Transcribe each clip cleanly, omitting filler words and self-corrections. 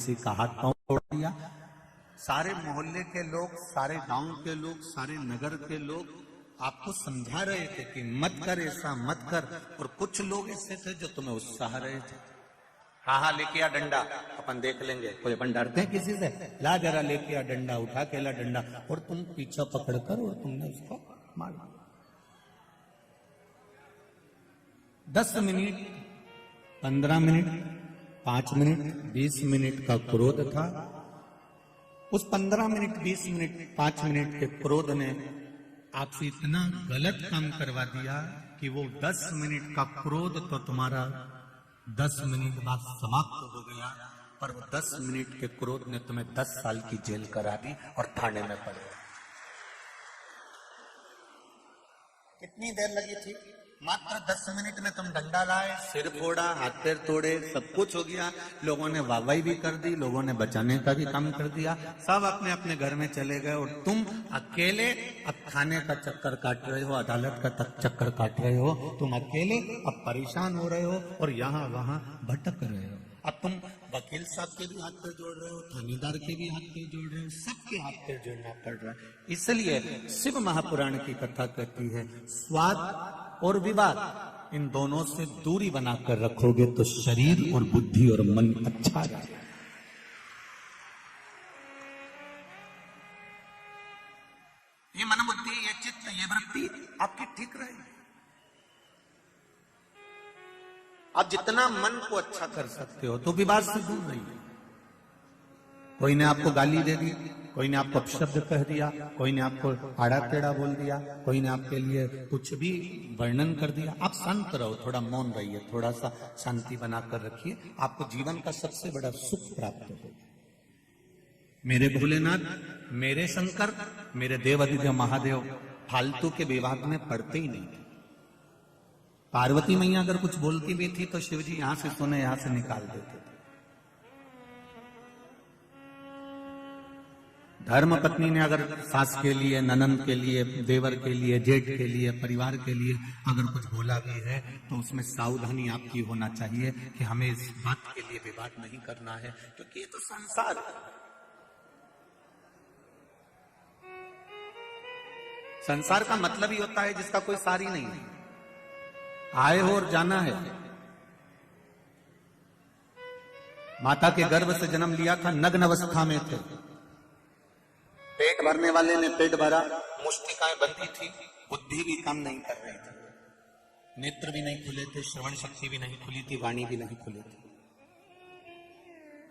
किसी का हाथ पांव तोड़ दिया। सारे मोहल्ले के लोग, सारे गांव के लोग, सारे नगर के लोग आपको समझा रहे थे कि मत कर, ऐसा मत कर, और कुछ लोग ऐसे थे जो तुम्हें उत्साह रहे थे। हाँ हाँ लेके आ डंडा, अपन देख लेंगे। कोई अपन डरते हैं किसी से? ला जरा लेके आ डंडा, उठा के ला डंडा, और तुम पीछा पकड़कर और तुमने उसको मार दिया। 10 मिनट, 15 मिनट, 5 मिनट, 20 मिनट का क्रोध था। उस 15 मिनट, 20 मिनट, 5 मिनट के क्रोध ने आपसे इतना गलत काम करवा दिया कि वो 10 मिनट का क्रोध तो तुम्हारा 10 मिनट बाद समाप्त हो गया, पर वो 10 मिनट के क्रोध ने तुम्हें 10 साल की जेल करा दी और थाने में पड़े। कितनी देर लगी थी? मात्र 10 मिनट में तुम डंडा लाए, सिर फोड़ा, हाथ पैर तोड़े, सब कुछ हो गया। लोगों ने वाहवाही भी कर दी, लोगों ने बचाने का भी काम कर दिया, सब अपने अपने घर में चले गए और तुम अकेले अब थाने का चक्कर काट रहे हो, अदालत का चक्कर काट रहे हो। तुम अकेले अब परेशान हो रहे हो और यहाँ वहां भटक रहे हो। अब तुम वकील साहब के भी हाथ पैर जोड़ रहे हो, थानेदार के भी हाथ पैर जोड़ रहे हो, सबके हाथ पैर जोड़ना पड़ रहा है। इसलिए शिव महापुराण की कथा कहती है, स्वाद और विवाद इन दोनों से दूरी बनाकर रखोगे तो शरीर और बुद्धि और मन अच्छा रहेगा। ये मन बुद्धि, ये चित्त, ये वृत्ति आपकी ठीक रहेगी। आप जितना मन को अच्छा कर सकते हो तो विवाद से दूर रहिए। कोई ने आपको गाली दे दी, कोई ने आपको अपशब्द कह दिया, कोई ने आपको आड़ा टेढ़ा बोल दिया, कोई ने आपके लिए कुछ भी वर्णन कर दिया, आप शांत रहो, थोड़ा मौन रहिए, थोड़ा सा शांति बनाकर रखिए, आपको जीवन का सबसे बड़ा सुख प्राप्त होगा। मेरे भोलेनाथ, मेरे शंकर, मेरे देव अधिदेव महादेव फालतू के विवाद में पड़ते ही नहीं थे। पार्वती मैया अगर कुछ बोलती भी थी तो शिव जी यहां से सुने, यहां से निकाल देते थे। धर्म पत्नी ने अगर सास के लिए, ननंद के लिए, देवर के लिए, जेठ के लिए, परिवार के लिए अगर कुछ बोला भी है तो उसमें सावधानी आपकी होना चाहिए कि हमें इस बात के लिए विवाद नहीं करना है, क्योंकि ये तो संसार है। संसार का मतलब ही होता है जिसका कोई सार ही नहीं है, आए हो और जाना है। माता के गर्भ से जन्म लिया था, नग्न अवस्था में थे, पेट भरने वाले ने पेट भरा, मुष्टिकाएं बंधी थी, बुद्धि भी काम नहीं कर रही थी, नेत्र भी नहीं खुले थे, श्रवण शक्ति भी नहीं खुली थी, वाणी भी नहीं खुली थी।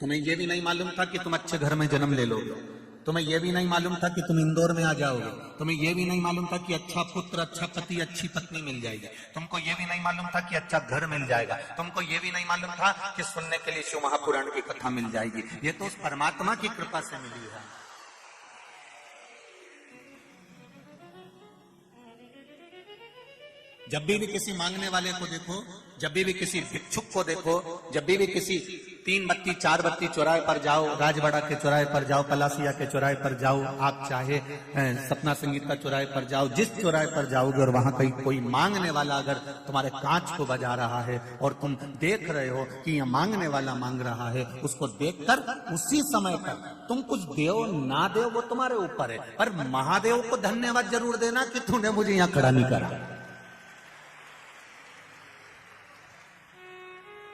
तुम्हें यह भी नहीं मालूम था कि तुम अच्छे घर में जन्म ले लोगे, तुम्हें यह भी नहीं मालूम था कि तुम इंदौर में आ जाओगे, तुम्हें यह भी नहीं मालूम था कि अच्छा पुत्र, अच्छा पति, अच्छी पत्नी मिल जाएगी, तुमको यह भी नहीं मालूम था कि अच्छा घर मिल जाएगा, तुमको यह भी नहीं मालूम था कि सुनने के लिए शिव महापुराण की कथा मिल जाएगी। ये तो उस परमात्मा की कृपा से मिली है। जब भी किसी मांगने वाले को देखो, जब भी किसी भिक्षुक को देखो, जब भी किसी 3 बत्ती 4 बत्ती चौराहे पर जाओ, राजवाड़ा के चौराहे पर जाओ, पलासिया के चौराहे पर जाओ, आप चाहे सपना संगीता चौराहे पर जाओ, जिस चौराहे पर जाओगे और वहां कहीं कोई मांगने वाला अगर तुम्हारे कांच को बजा रहा है और तुम देख रहे हो कि यह मांगने वाला मांग रहा है, उसको देखकर उसी समय पर तुम कुछ देव ना देव वो तुम्हारे ऊपर है, पर महादेव को धन्यवाद जरूर देना कि तूने मुझे यहां खड़ा नहीं करा।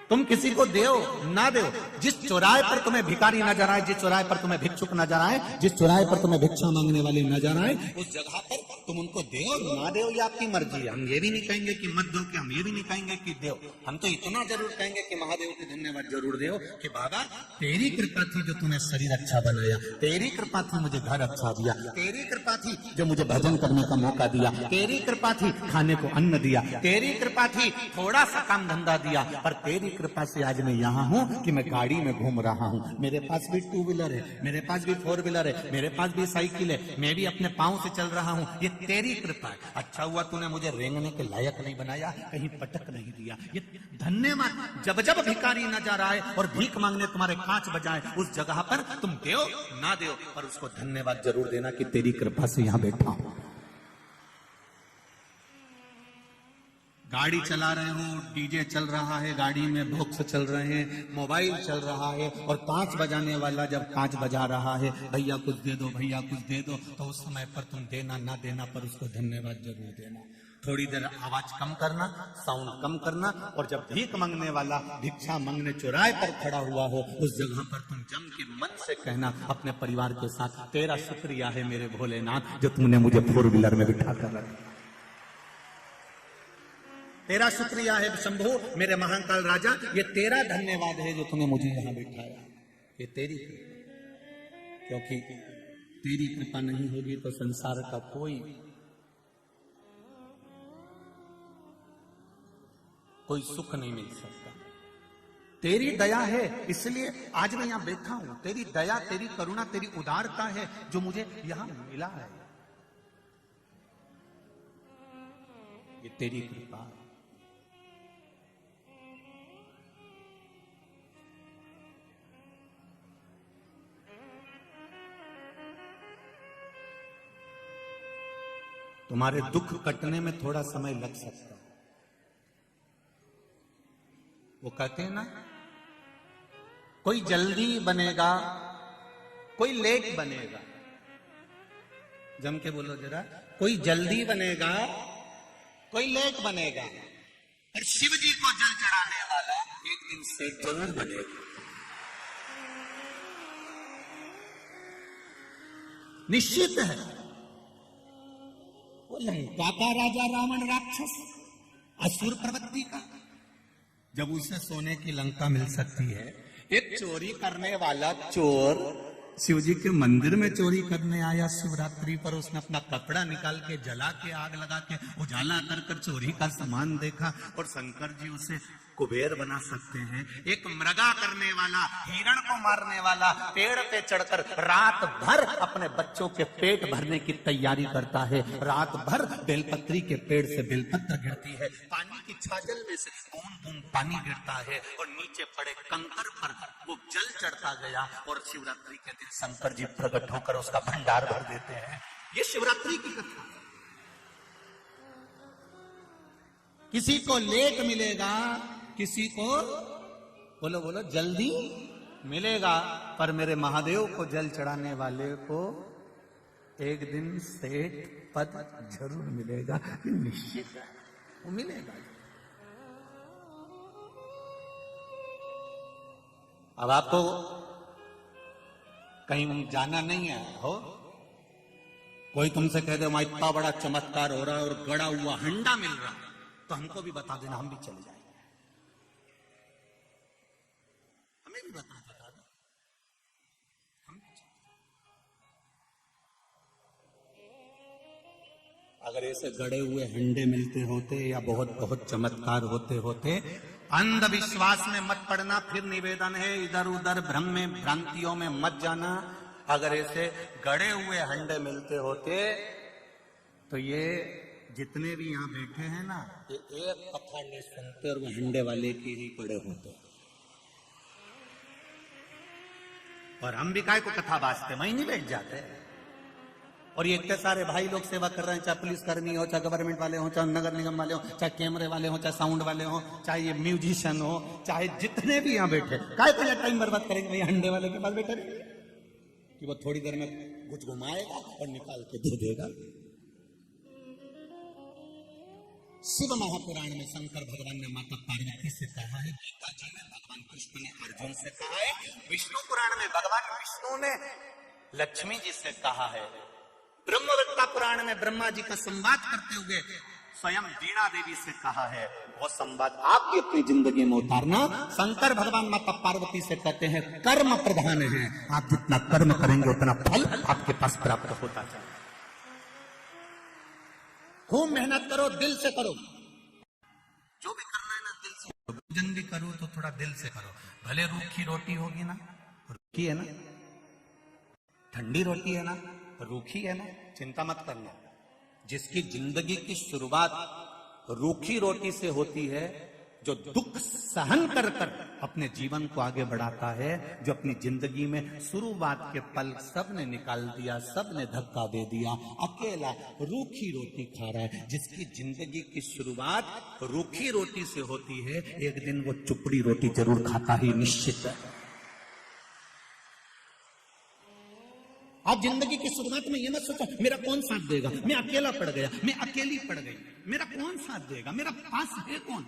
तुम किसी को देओ ना देओ, जिस चौराहे पर तुम्हें भिखारी नजर आए, जिस चौराहे पर तुम्हें भिक्षुक नजर आए, जिस चौराहे पर तुम्हें भिक्षा मांगने वाले नजर आए, उस जगह पर तुम उनको देओ ना देओ ये आपकी मर्जी है। हम ये भी नहीं कहेंगे कि मत दो, कि हम ये भी नहीं कहेंगे कि देओ, हम तो इतना जरूर कहेंगे कि महादेव को धन्यवाद जरूर देओ कि बाबा तेरी कृपा थी जो तूने शरीर अच्छा बनाया, तेरी कृपा थी मुझे घर अच्छा दिया, तेरी कृपा थी जो मुझे भजन करने का मौका दिया, तेरी कृपा थी खाने को अन्न दिया, तेरी कृपा थी थोड़ा सा काम धंधा दिया, पर तेरी कृपा से आज मैं यहाँ हूँ कि मैं गाड़ी में घूम रहा हूँ, मेरे पास भी 2 व्हीलर है, मेरे पास भी 4 व्हीलर है, मेरे पास भी साइकिल है, मैं भी अपने पाँव से चल रहा हूँ, ये तेरी कृपा है। अच्छा हुआ तूने मुझे रेंगने के लायक नहीं बनाया, कहीं पटक नहीं दिया, ये धन्यवाद। जब जब भिखारी नजर आए और भीख मांगने तुम्हारे कांच बजाए, उस जगह पर तुम देओ ना देओ पर उसको धन्यवाद जरूर देना कि तेरी कृपा से यहाँ बैठा हूं। गाड़ी चला रहे हो, डीजे चल रहा है, गाड़ी में बॉक्स चल रहे हैं, मोबाइल चल रहा है, और कांच बजाने वाला जब कांच बजा रहा है, भैया कुछ दे दो, भैया कुछ दे दो, तो उस समय पर तुम देना ना देना पर उसको धन्यवाद जरूर देना। थोड़ी देर आवाज कम करना, साउंड कम करना, और जब भीख मांगने वाला भिक्षा मांगने चौराहे पर खड़ा हुआ हो, उस जगह पर तुम जम के मन से कहना अपने परिवार के साथ, तेरा शुक्रिया है मेरे भोलेनाथ जो तुमने मुझे 4 व्हीलर में बिठा कर रखा। तेरा शुक्रिया है शंभू मेरे महाकाल राजा, ये तेरा धन्यवाद है जो तूने मुझे यहां बिठाया। ये तेरी कृपा, क्योंकि तेरी कृपा नहीं होगी तो संसार का कोई सुख नहीं मिल सकता। तेरी दया है इसलिए आज मैं यहां बैठा हूं। तेरी दया, तेरी करुणा, तेरी उदारता है जो मुझे यहां मिला है। ये तेरी कृपा है। तुम्हारे दुख कटने में थोड़ा समय लग सकता है। वो कहते हैं ना, कोई जल्दी बनेगा, कोई लेट बनेगा। जम के बोलो जरा, कोई जल्दी बनेगा, कोई लेट बनेगा, और शिव जी को जल चढ़ाने वाला एक दिन सेठ जरूर बनेगा। निश्चित है। वो लंका का राजा रावण राक्षस, असुर प्रवृत्ति का, जब उसे सोने की लंका मिल सकती है, एक चोरी करने वाला चोर शिव जी के मंदिर में चोरी करने आया शिवरात्रि पर, उसने अपना कपड़ा निकाल के जला के आग लगा के उजाला कर कर चोरी का सामान देखा, और शंकर जी उसे कुबेर बना सकते हैं। एक मृगा करने वाला, हिरण को मारने वाला, पेड़ पे चढ़कर रात भर अपने बच्चों के पेट भरने की तैयारी करता है। रात भर बेलपत्री के पेड़ से बेलपत्र गिरती है, पानी की छाजल में से बूंद बूंद पानी गिरता है, और नीचे पड़े कंकर पर वो जल चढ़ता गया, और शिवरात्रि के दिन शंकर जी प्रकट होकर उसका भंडार भर देते हैं। ये शिवरात्रि की कथा। किसी को लेट मिलेगा, किसी को बोलो बोलो जल्दी मिलेगा, पर मेरे महादेव को जल चढ़ाने वाले को एक दिन सेठ पद जरूर मिलेगा। निश्चित है, वो मिलेगा। अब आपको कहीं जाना नहीं है हो, कोई तुमसे कह दे वहां इतना बड़ा चमत्कार हो रहा है और गड़ा हुआ हंडा मिल रहा है, तो हमको भी बता देना, हम भी चले जाएंगे। हमें भी बता दो, हम भी चले। अगर ऐसे गड़े हुए हंडे मिलते होते या बहुत बहुत चमत्कार होते होते, अंधविश्वास में मत पड़ना। फिर निवेदन है, इधर उधर भ्रम में भ्रांतियों में मत जाना। अगर ऐसे गड़े हुए हंडे मिलते होते तो ये जितने भी यहाँ बैठे हैं ना, ये एक कथा नहीं सुनते और वो हंडे वाले के ही पड़े होते। और हम भी काय को कथा बाजते, वहीं नहीं बैठ जाते। और ये इतने सारे भाई लोग सेवा कर रहे हैं, चाहे पुलिस कर्मी हो, चाहे गवर्नमेंट वाले हो, चाहे नगर निगम वाले हो, चाहे कैमरे वाले हो, चाहे साउंड वाले हो, चाहे ये म्यूजिशियन हो, चाहे जितने भी यहाँ बैठे, काय को टाइम बर्बाद करेंगे भैया हंडे वाले के पास बैठे रहेंगे कि वो थोड़ी देर में कुछ घुमाएगा और निकाल के दे देगा। शिव महापुराण में शंकर भगवान ने माता पार्वती से कहा है, गीता जी में भगवान कृष्ण ने अर्जुन से कहा है, विष्णु पुराण में भगवान विष्णु ने लक्ष्मी जी से कहा है, ब्रह्मवक्ता पुराण में ब्रह्मा जी का संवाद करते हुए स्वयं वीणा देवी से कहा है। वो संवाद आप भी अपनी जिंदगी में उतारना। शंकर भगवान माता पार्वती से कहते हैं, कर्म प्रधान है, आप जितना कर्म करेंगे उतना फल आपके पास प्राप्त होता जाए। खूब मेहनत करो, दिल से करो, जो भी करना है ना दिल से करो। भोजन भी करो तो थोड़ा दिल से करो। भले रूखी रोटी होगी ना, रूखी है ना, ठंडी रोटी है ना, रूखी है ना, चिंता मत करना। जिसकी जिंदगी की शुरुआत रूखी रोटी से होती है जो दुख सहन कर कर अपने जीवन को आगे बढ़ाता है, जो अपनी जिंदगी में शुरुआत के पल सबने निकाल दिया, सबने धक्का दे दिया, अकेला रूखी रोटी खा रहा है, जिसकी जिंदगी की शुरुआत रूखी रोटी से होती है, एक दिन वो चुपड़ी रोटी जरूर खाता ही निश्चित है। आप जिंदगी की शुरुआत में ये मत सोचो मेरा कौन साथ देगा, मैं अकेला पड़ गया, मैं अकेली पड़ गई, मेरा कौन साथ देगा, मेरा पास है कौन।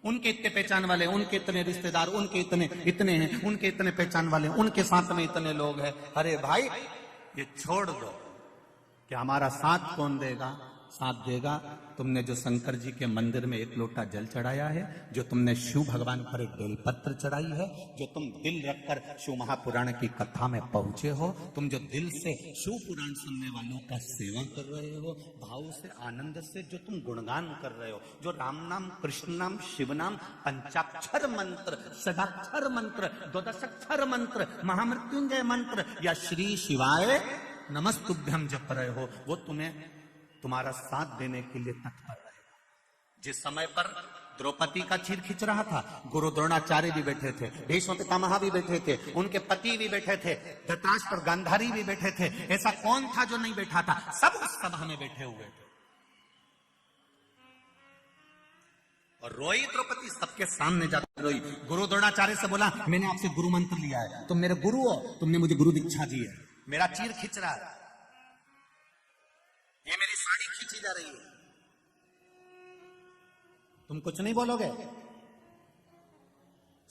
उनके इतने पहचान वाले, उनके इतने रिश्तेदार, उनके इतने हैं, उनके इतने पहचान वाले, उनके साथ में इतने लोग हैं। अरे भाई ये छोड़ दो कि हमारा साथ कौन देगा। साथ देगा तुमने जो शंकर जी के मंदिर में एक लोटा जल चढ़ाया है, जो तुमने शिव भगवान पर एक बेलपत्र चढ़ाई है, जो तुम दिल रखकर शिव महापुराण की कथा में पहुंचे हो, तुम जो दिल से शिव पुराण सुनने वालों का सेवा कर रहे हो, भाव से आनंद से जो तुम गुणगान कर रहे हो, जो राम नाम, कृष्ण नाम, शिव नाम, पंचाक्षर मंत्र, षडाक्षर मंत्र, द्वादशाक्षर मंत्र, महामृत्युंजय मंत्र या श्री शिवाय नमस्तुभ्यम जप रहे हो, वो तुम्हें तुम्हारा साथ देने के लिए तत्पर रहेगा। जिस समय पर द्रौपदी का चीर खींच रहा था, गुरु द्रोणाचार्य भी बैठे थे, भीष्म पितामह भी बैठे थे, उनके पति भी बैठे थे, धृतराष्ट्र गांधारी भी बैठे थे। ऐसा कौन था जो नहीं बैठा था? सब उस सभा में बैठे हुए थे और रोई द्रौपदी सबके सामने जाकर रोई। गुरु द्रोणाचार्य से बोला मैंने आपसे गुरु मंत्र लिया है, तुम मेरे गुरु हो, तुमने मुझे गुरु दीक्षा दी है, मेरा चीर खींच रहा है, ये मेरी साड़ी खींची जा रही है, तुम कुछ नहीं बोलोगे?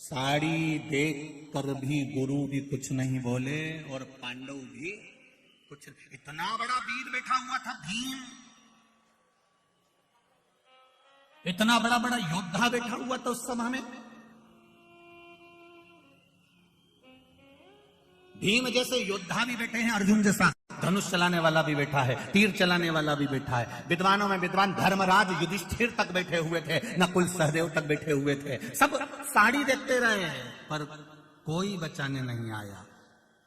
साड़ी देख कर भी गुरु भी कुछ नहीं बोले और पांडव भी कुछ। इतना बड़ा वीर बैठा हुआ था भीम, इतना बड़ा बड़ा योद्धा बैठा हुआ था उस सभा में। भीम जैसे योद्धा भी बैठे हैं, अर्जुन जैसा धनुष चलाने वाला भी बैठा है, तीर चलाने वाला भी बैठा है, विद्वानों में विद्वान धर्मराज युधिष्ठिर तक बैठे हुए थे, नकुल सहदेव तक बैठे हुए थे। सब साड़ी देखते रहे पर कोई बचाने नहीं आया।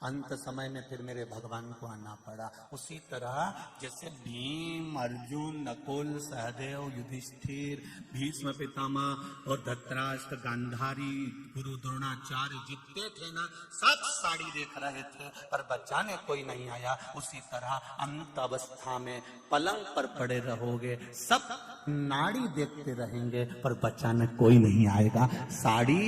अंत समय में फिर मेरे भगवान को आना पड़ा। उसी तरह जैसे भीम, अर्जुन, नकुल, सहदेव, युधिष्ठिर, भीष्म पितामह और धृतराष्ट्र, गांधारी, गुरु द्रोणाचार्य जितने थे ना, सब साड़ी देख रहे थे पर बचाने कोई नहीं आया। उसी तरह अंत अवस्था में पलंग पर पड़े रहोगे, सब नाड़ी देखते रहेंगे पर बचाने कोई नहीं आएगा। साड़ी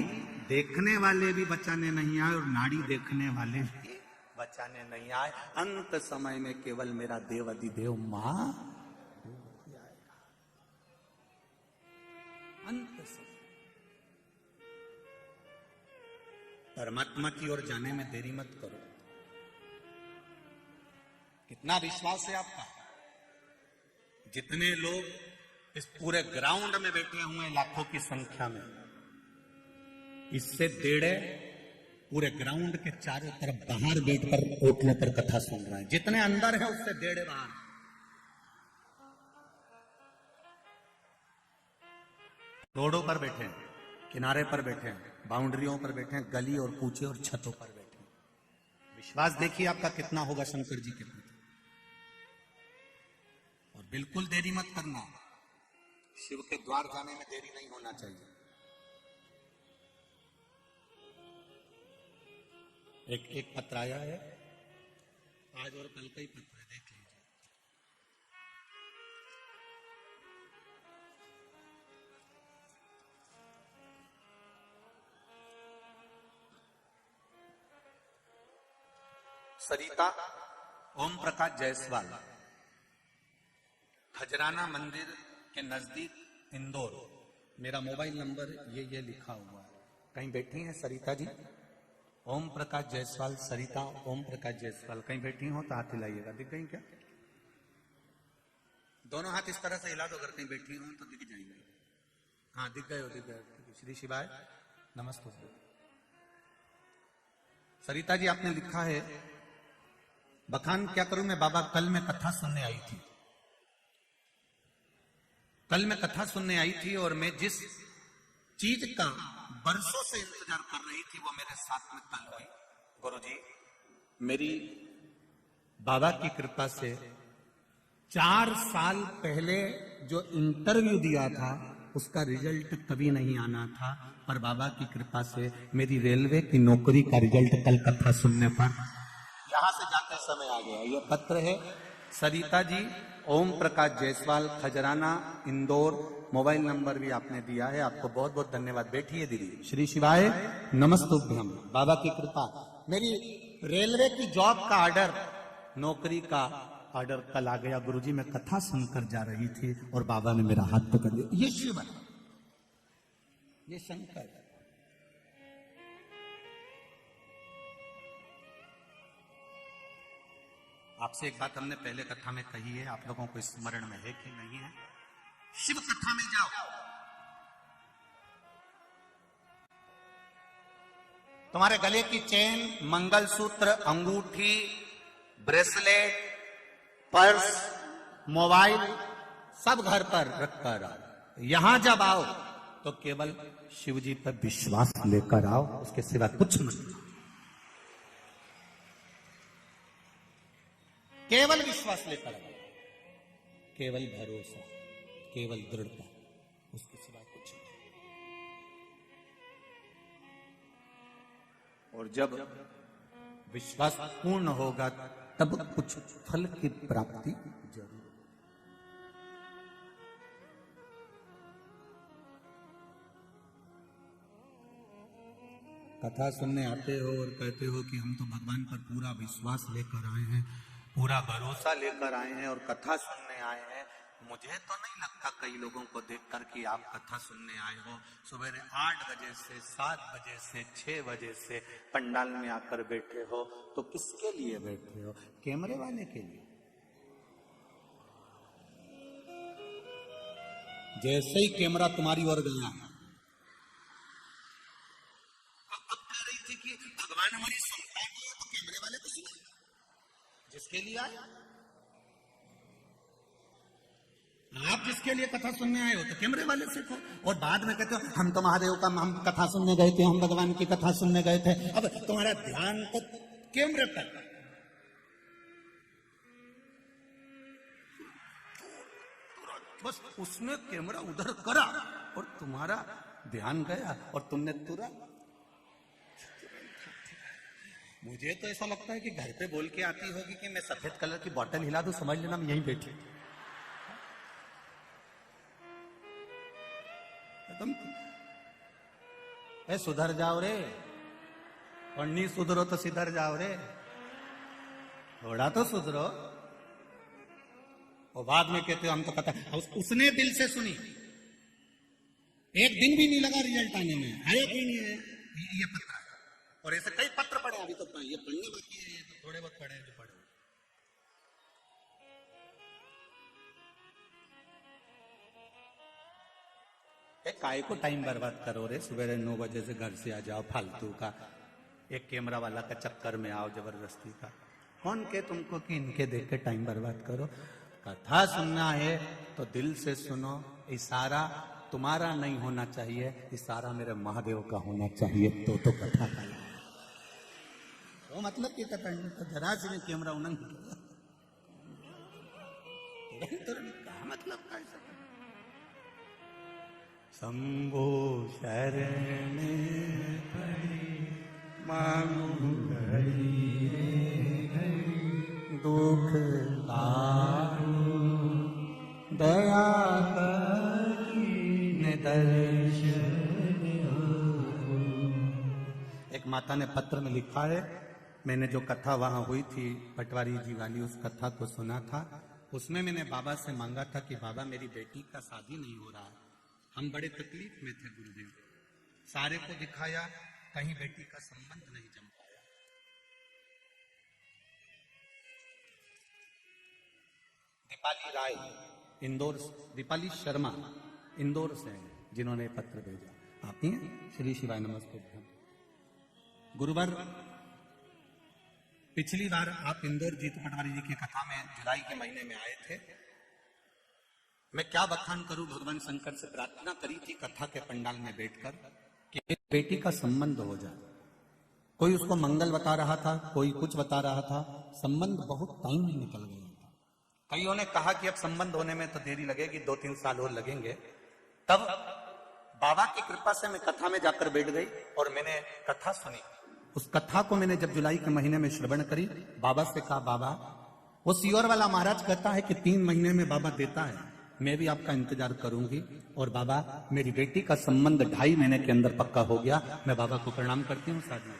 देखने वाले भी बचाने नहीं आए और नाड़ी देखने वाले भी बचाने नहीं आए। अंत समय में केवल मेरा देव अधिदेव मां आएगा। अंत समय परमात्मा की ओर जाने में देरी मत करो। कितना विश्वास है आपका? जितने लोग इस पूरे ग्राउंड में बैठे हुए लाखों की संख्या में, इससे डेढ़े पूरे ग्राउंड के चारों तरफ बाहर बैठकर ओटलों पर कथा सुन रहे हैं। जितने अंदर है उससे डेढ़े बाहर। रोडों पर बैठे हैं, किनारे पर बैठे हैं, बाउंड्रियों पर बैठे हैं, गली और कूचे और छतों पर बैठे हैं। विश्वास देखिए आपका कितना होगा शंकर जी के प्रति। और बिल्कुल देरी मत करना, शिव के द्वार जाने में देरी नहीं होना चाहिए। एक पत्र आया है, आज और कल का ही पत्र है, देख लीजिए। सरिता ओम प्रकाश जायसवाल, खजराना मंदिर के नजदीक इंदौर। मेरा मोबाइल नंबर ये लिखा हुआ है। कहीं बैठी हैं सरिता जी? ओम प्रकाश जायसवाल, सरिता ओम प्रकाश जायसवाल कहीं बैठी हो तो हाथ हिलाइएगा। दिख गई क्या? दोनों हाथ इस तरह से हिला दो, अगर कहीं बैठी हो तो दिख जाएंगे। हाँ दिख गए हो, दिख गए। श्री शिवाय नमस्ते। सरिता जी आपने लिखा है, बखान क्या करूं मैं बाबा, कल मैं कथा सुनने आई थी। कल मैं कथा सुनने आई थी और मैं जिस चीज का बरसों से इंतजार कर रही थी वो मेरे साथ में कल हुई। गुरुजी मेरी बाबा की कृपा से 4 साल पहले जो इंटरव्यू दिया था उसका रिजल्ट कभी नहीं आना था, पर बाबा की कृपा से मेरी रेलवे की नौकरी का रिजल्ट कल कथा सुनने पर यहां से जाते समय आ गया। ये पत्र है सरिता जी, ओम प्रकाश जायसवाल, खजराना, इंदौर। मोबाइल नंबर भी आपने दिया है, आपको बहुत बहुत धन्यवाद। बैठिए दीदी। श्री शिवाय नमस्तुभ्यम। बाबा की कृपा, मेरी रेलवे की जॉब का ऑर्डर, नौकरी का ऑर्डर कल आ गया। गुरुजी मैं कथा सुनकर जा रही थी और बाबा ने मेरा हाथ पकड़ लिया। ये शिव है, ये शंकर। आपसे एक बात हमने पहले कथा में कही है, आप लोगों को स्मरण में है कि नहीं है? शिव कथा में जाओ, तुम्हारे गले की चेन, मंगलसूत्र, अंगूठी, ब्रेसलेट, पर्स, मोबाइल सब घर पर रखकर आओ। यहां जब आओ तो केवल शिव जी पर विश्वास लेकर आओ, उसके सिवा कुछ मत। केवल विश्वास लेकर आओ, केवल भरोसा, केवल दृढ़ता, उसके सिवा कुछ नहीं। और जब विश्वास पूर्ण होगा तब कुछ फल की प्राप्ति जरूर। कथा सुनने आते हो और कहते हो कि हम तो भगवान पर पूरा विश्वास लेकर आए हैं, पूरा भरोसा लेकर आए हैं और कथा सुनने आए हैं। मुझे तो नहीं लगता कई लोगों को देखकर कि आप कथा सुनने आए हो। सुबह 8 बजे से 7 बजे से 6 बजे से पंडाल में आकर बैठे हो, तो किसके लिए बैठे हो? कैमरे वाले के लिए। जैसे ही कैमरा तुम्हारी ओर गया, अब कह रही थी कि भगवान हमारी सुनता है तो कैमरे वाले को सुने, जिसके लिए आए आप, जिसके लिए कथा सुनने आए हो तो कैमरे वाले से को। और बाद में कहते हो हम तो महादेव का, हम कथा सुनने गए थे, हम भगवान की कथा सुनने गए थे। अब तुम्हारा ध्यान तो कैमरे पर, बस उसने कैमरा उधर करा और तुम्हारा ध्यान गया और तुमने तुरंत। मुझे तो ऐसा लगता है कि घर पे बोल के आती होगी कि मैं सफेद कलर की बोतल हिला दूं, समझ लेना मैं यहीं बैठी। तुम ए सुधर जाओ रे, और नहीं सुधरो तो सिधर जाओ रे, थोड़ा तो सुधरो। और बाद में कहते हो हम तो कथा, उसने दिल से सुनी, एक दिन भी नहीं लगा रिजल्ट आने में, आया कि नहीं है ये पत्र। और ऐसे कई पत्र पढ़े, अभी तो ये पढ़ने बाकी है, ये तो थोड़े बहुत पढ़े जो पढ़े। काय को टाइम बर्बाद करो रे, सुबह 9 बजे से घर से आ जाओ फालतू का, एक कैमरा वाला का चक्कर में आओ जबरदस्ती का। कौन के तुमको कि इनके देख के टाइम बर्बाद करो? कथा सुनना है तो दिल से सुनो। इशारा तुम्हारा नहीं होना चाहिए, इशारा मेरे महादेव का होना चाहिए, तो कथा का वो मतलब कि कथा तो जरा से कैमरा उन्नत मतलब कैसा। शंभो शरण मांगू दुख दया दर्शन। एक माता ने पत्र में लिखा है, मैंने जो कथा वहां हुई थी पटवारी जी वाली, उस कथा को सुना था। उसमें मैंने बाबा से मांगा था कि बाबा मेरी बेटी का शादी नहीं हो रहा है, हम बड़े तकलीफ में थे गुरुदेव, सारे को दिखाया, कहीं बेटी का संबंध नहीं जम पाया। दीपाली राय इंदौर, दीपाली शर्मा इंदौर से हैं जिन्होंने पत्र भेजा। आप ही हैं? श्री शिवाय नमस्ते। गुरुवार पिछली बार आप इंदौर जीतू पटवारी जी की कथा में जुलाई के महीने में आए थे। मैं क्या बखान करूं, भगवान शंकर से प्रार्थना करी थी कथा के पंडाल में बैठकर कि बेटी का संबंध हो जाए। कोई उसको मंगल बता रहा था, कोई कुछ बता रहा था, संबंध बहुत टाइम में निकल गया था। कईयों ने कहा कि अब संबंध होने में तो देरी लगेगी, 2-3 साल और लगेंगे। तब बाबा की कृपा से मैं कथा में जाकर बैठ गई और मैंने कथा सुनी। उस कथा को मैंने जब जुलाई के महीने में श्रवण करी, बाबा से कहा, बाबा वो सीहोर वाला महाराज कहता है कि 3 महीने में बाबा देता है, मैं भी आपका इंतजार करूंगी। और बाबा मेरी बेटी का संबंध 2.5 महीने के अंदर पक्का हो गया। मैं बाबा को प्रणाम करती हूँ। साधना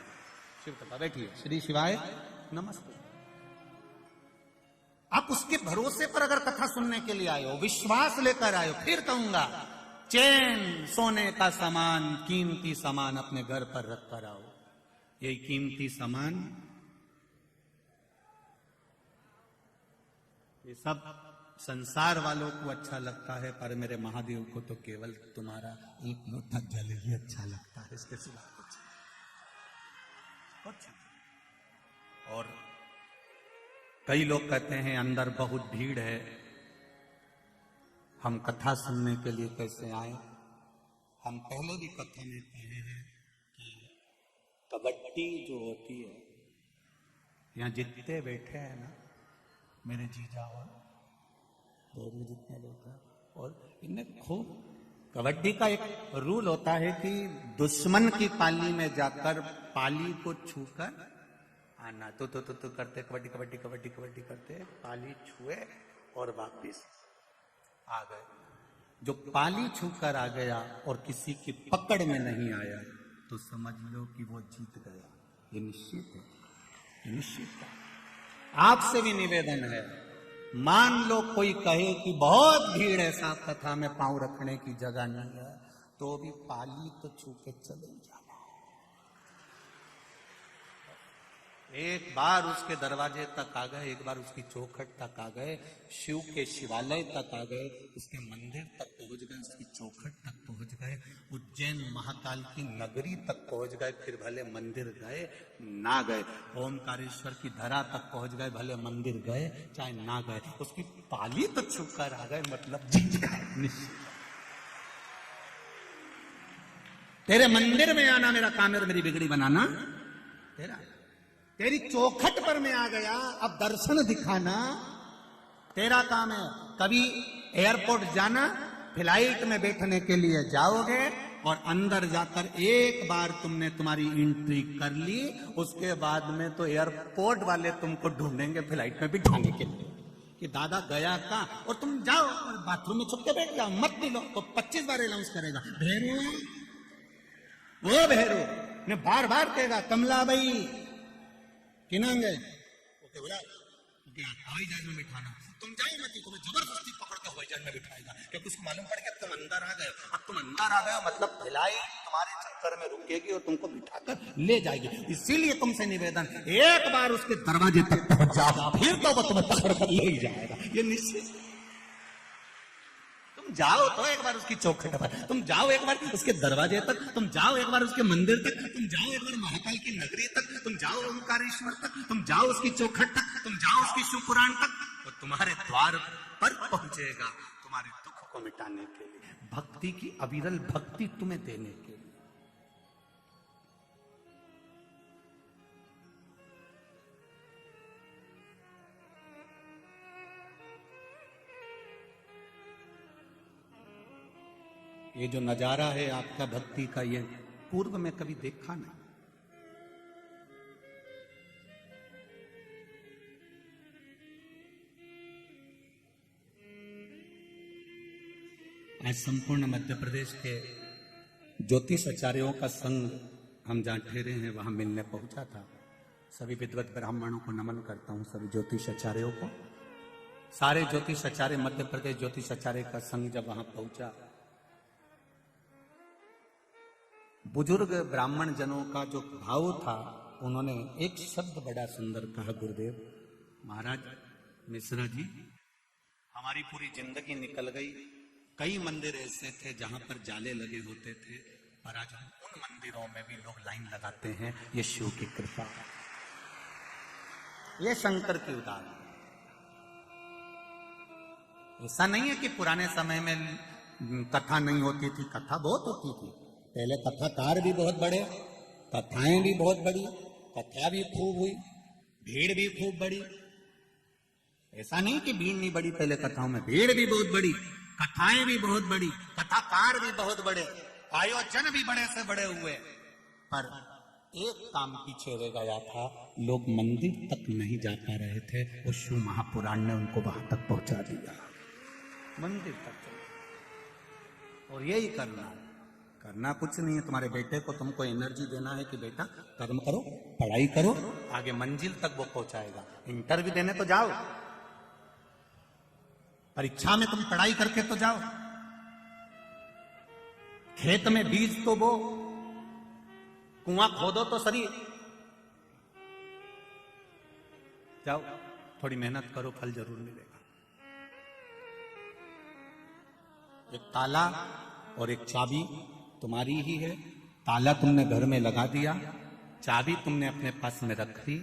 शिव कथा बैठिए। श्री शिवाय नमस्ते। आप उसके भरोसे पर अगर कथा सुनने के लिए आए हो, विश्वास लेकर आए हो, फिर कहूंगा चैन सोने का सामान, कीमती सामान अपने घर पर रख कर आओ। यही कीमती सामान, ये सब संसार वालों को अच्छा लगता है, पर मेरे महादेव को तो केवल तुम्हारा एक लोटा जल ही अच्छा लगता है, इसके सिवा कुछ। और कई लोग कहते हैं अंदर बहुत भीड़ है, हम कथा सुनने के लिए कैसे आए। हम पहले भी कथा में कहे हैं कि कबड्डी जो होती है, यहाँ जितने बैठे हैं ना, मेरे जीजा और भी जितने लोग हैं, और इनमें खूब कबड्डी का एक रूल होता है कि दुश्मन की पाली में जाकर पाली को छूकर आना। तो करते कबड्डी कबड्डी कबड्डी कबड्डी करते, पाली छुए और वापिस आ गए। जो पाली छूकर आ गया और किसी की पकड़ में नहीं आया तो समझ लो कि वो जीत गया। ये निश्चित है, ये निश्चित है। आपसे भी निवेदन है, मान लो कोई कहे कि बहुत भीड़ है, साथ कथा में पांव रखने की जगह नहीं है, तो भी पाली तो छू के चले जाना। एक बार उसके दरवाजे तक आ गए, एक बार उसकी चौखट तक आ गए, शिव के शिवालय तक आ गए, उसके मंदिर तक पहुंच गए, उसकी चौखट तक पहुंच गए, उज्जैन महाकाल की नगरी तक पहुंच गए, फिर भले मंदिर गए ना गए, ओमकारेश्वर की धरा तक पहुंच गए, भले मंदिर गए चाहे ना गए, उसकी पाली तो छूकर आ गए, मतलब जीत गए। तेरे मंदिर में आना मेरा काम है और मेरी बिगड़ी बनाना तेरा। तेरी चौखट पर मैं आ गया, अब दर्शन दिखाना तेरा काम है। कभी एयरपोर्ट जाना, फ्लाइट में बैठने के लिए जाओगे और अंदर जाकर एक बार तुमने तुम्हारी एंट्री कर ली, उसके बाद में तो एयरपोर्ट वाले तुमको ढूंढेंगे फ्लाइट में बिठाने के लिए कि दादा गया कहां, और तुम जाओ और बाथरूम में छुप के बैठ जाओ, मत मिलो तो 25 बार अनाउंस करेगा, भैरू वो भैरू ने बार बार कहेगा, कमला भाई किनांगे ओके बोला हवाई जहाज में बिठाना, तुम जाओ मत, तुम्हें जबरदस्ती पकड़ के हवाई जहाज में बिठाएगा, क्योंकि उसको मालूम पड़ गया तुम अंदर आ गए। अब तुम अंदर आ गए मतलब फ्लाइट तुम्हारे चक्कर में रुकेगी और तुमको बिठाकर ले जाएगी। इसीलिए तुमसे निवेदन, एक बार उसके दरवाजे तक पहुंच जाओ, फिर तो वो तुम्हें पकड़ कर ले जाएगा, ये निश्चित। तुम जाओ तो एक बार उसकी चौखट पर, तुम जाओ एक बार उसके दरवाजे तक, तुम जाओ एक बार उसके मंदिर तक, तुम जाओ एक बार महाकाल की नगरी तक, तुम जाओ ओमकारेश्वर तक, तुम जाओ उसकी चौखट तक, तुम जाओ उसकी शिव पुराण तक, और तुम्हारे द्वार पर पहुंचेगा तुम्हारे दुख को मिटाने के लिए, भक्ति की अविरल भक्ति तुम्हें देने के लिए। ये जो नजारा है आपका भक्ति का, ये पूर्व में कभी देखा नहीं। आज संपूर्ण मध्य प्रदेश के ज्योतिष आचार्यों का संघ हम जहां ठहरे हैं वहां मिलने पहुंचा था। सभी विद्वत ब्राह्मणों को नमन करता हूं, सभी ज्योतिष आचार्यों को। सारे ज्योतिष आचार्य, मध्य प्रदेश ज्योतिष आचार्य का संघ जब वहां पहुंचा, बुजुर्ग ब्राह्मण जनों का जो भाव था, उन्होंने एक शब्द बड़ा सुंदर कहा, गुरुदेव महाराज मिश्रा जी, हमारी पूरी जिंदगी निकल गई, कई मंदिर ऐसे थे जहां पर जाले लगे होते थे, पर आज हम उन मंदिरों में भी लोग लाइन लगाते हैं, ये शिव की कृपा है, ये शंकर की उदाहरण। ऐसा नहीं है कि पुराने समय में कथा नहीं होती थी, कथा बहुत होती थी। पहले कथाकार भी बहुत बड़े, कथाएं भी बहुत बड़ी, कथा भी खूब हुई, भीड़ भी खूब बड़ी। ऐसा नहीं कि भीड़ नहीं बड़ी, पहले कथाओं में भीड़ भी बहुत बड़ी, कथाएं भी बहुत बड़ी, कथाकार भी बहुत बड़े, आयोजन भी बड़े से बड़े हुए, पर एक काम पीछे रह गया था, लोग मंदिर तक नहीं जा पा रहे थे। वो शिव महापुराण ने उनको वहां तक पहुंचा दिया, मंदिर तक। और यही करना कुछ नहीं है। तुम्हारे बेटे को तुमको एनर्जी देना है कि बेटा कर्म करो, पढ़ाई करो, आगे मंजिल तक वो पहुंचाएगा। इंटरव्यू देने तो जाओ, परीक्षा में तुम पढ़ाई करके तो जाओ, खेत में बीज तो बो, कुआं खोदो तो सही, जाओ थोड़ी मेहनत करो, फल जरूर मिलेगा। एक ताला और एक चाबी तुम्हारी ही है। ताला तुमने घर में लगा दिया, चाबी तुमने अपने पास में रख दी।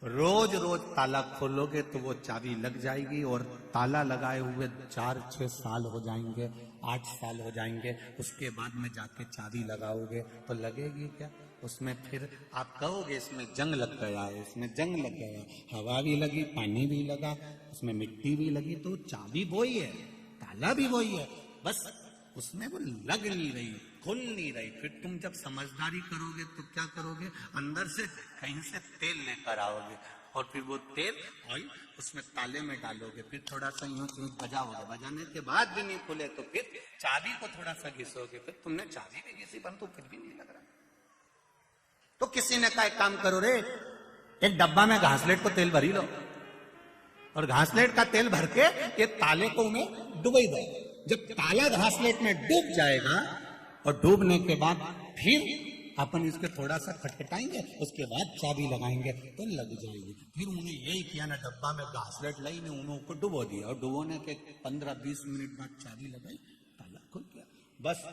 रोज रोज ताला खोलोगे तो वो चाबी लग जाएगी, और ताला लगाए हुए 4-6 साल हो जाएंगे, 8 साल हो जाएंगे। उसके बाद में जाके चाबी लगाओगे तो लगेगी क्या? उसमें फिर आप कहोगे इसमें जंग लग गया है, इसमें जंग लग गया है, हवा भी लगी, पानी भी लगा, उसमें मिट्टी भी लगी। तो चाबी वही है, ताला भी वही है, बस उसमें वो लग नहीं रही, खुल नहीं रही। फिर तुम जब समझदारी करोगे तो क्या करोगे? अंदर से कहीं से तेल लेकर आओगे, और फिर वो तेल ऑयल उसमें ताले में डालोगे, फिर थोड़ा सा यूं बजाओगे, बजाने के बाद भी नहीं खुले तो फिर चाबी को थोड़ा सा घिसोगे, फिर तुमने चाबी भी घिसी परंतु फिर भी नहीं लग रहा। तो किसी ने कहा एक काम करो रे, एक डब्बा में घासलेट को तेल भरी लो, और घासलेट का तेल भर के ये ताले को उन्हें डुबई दो। जब ताला घासलेट में डूब जाएगा, और डूबने के बाद फिर अपन इसके थोड़ा सा खटखटाएंगे, उसके बाद चाबी लगाएंगे तो लग जाएगी। फिर उन्हें यही किया ना, डब्बा में घासलेट लाई ने उनको डुबो दिया, और डुबोने के 15-20 मिनट बाद चाबी लगाई, ताला खुल गया। बस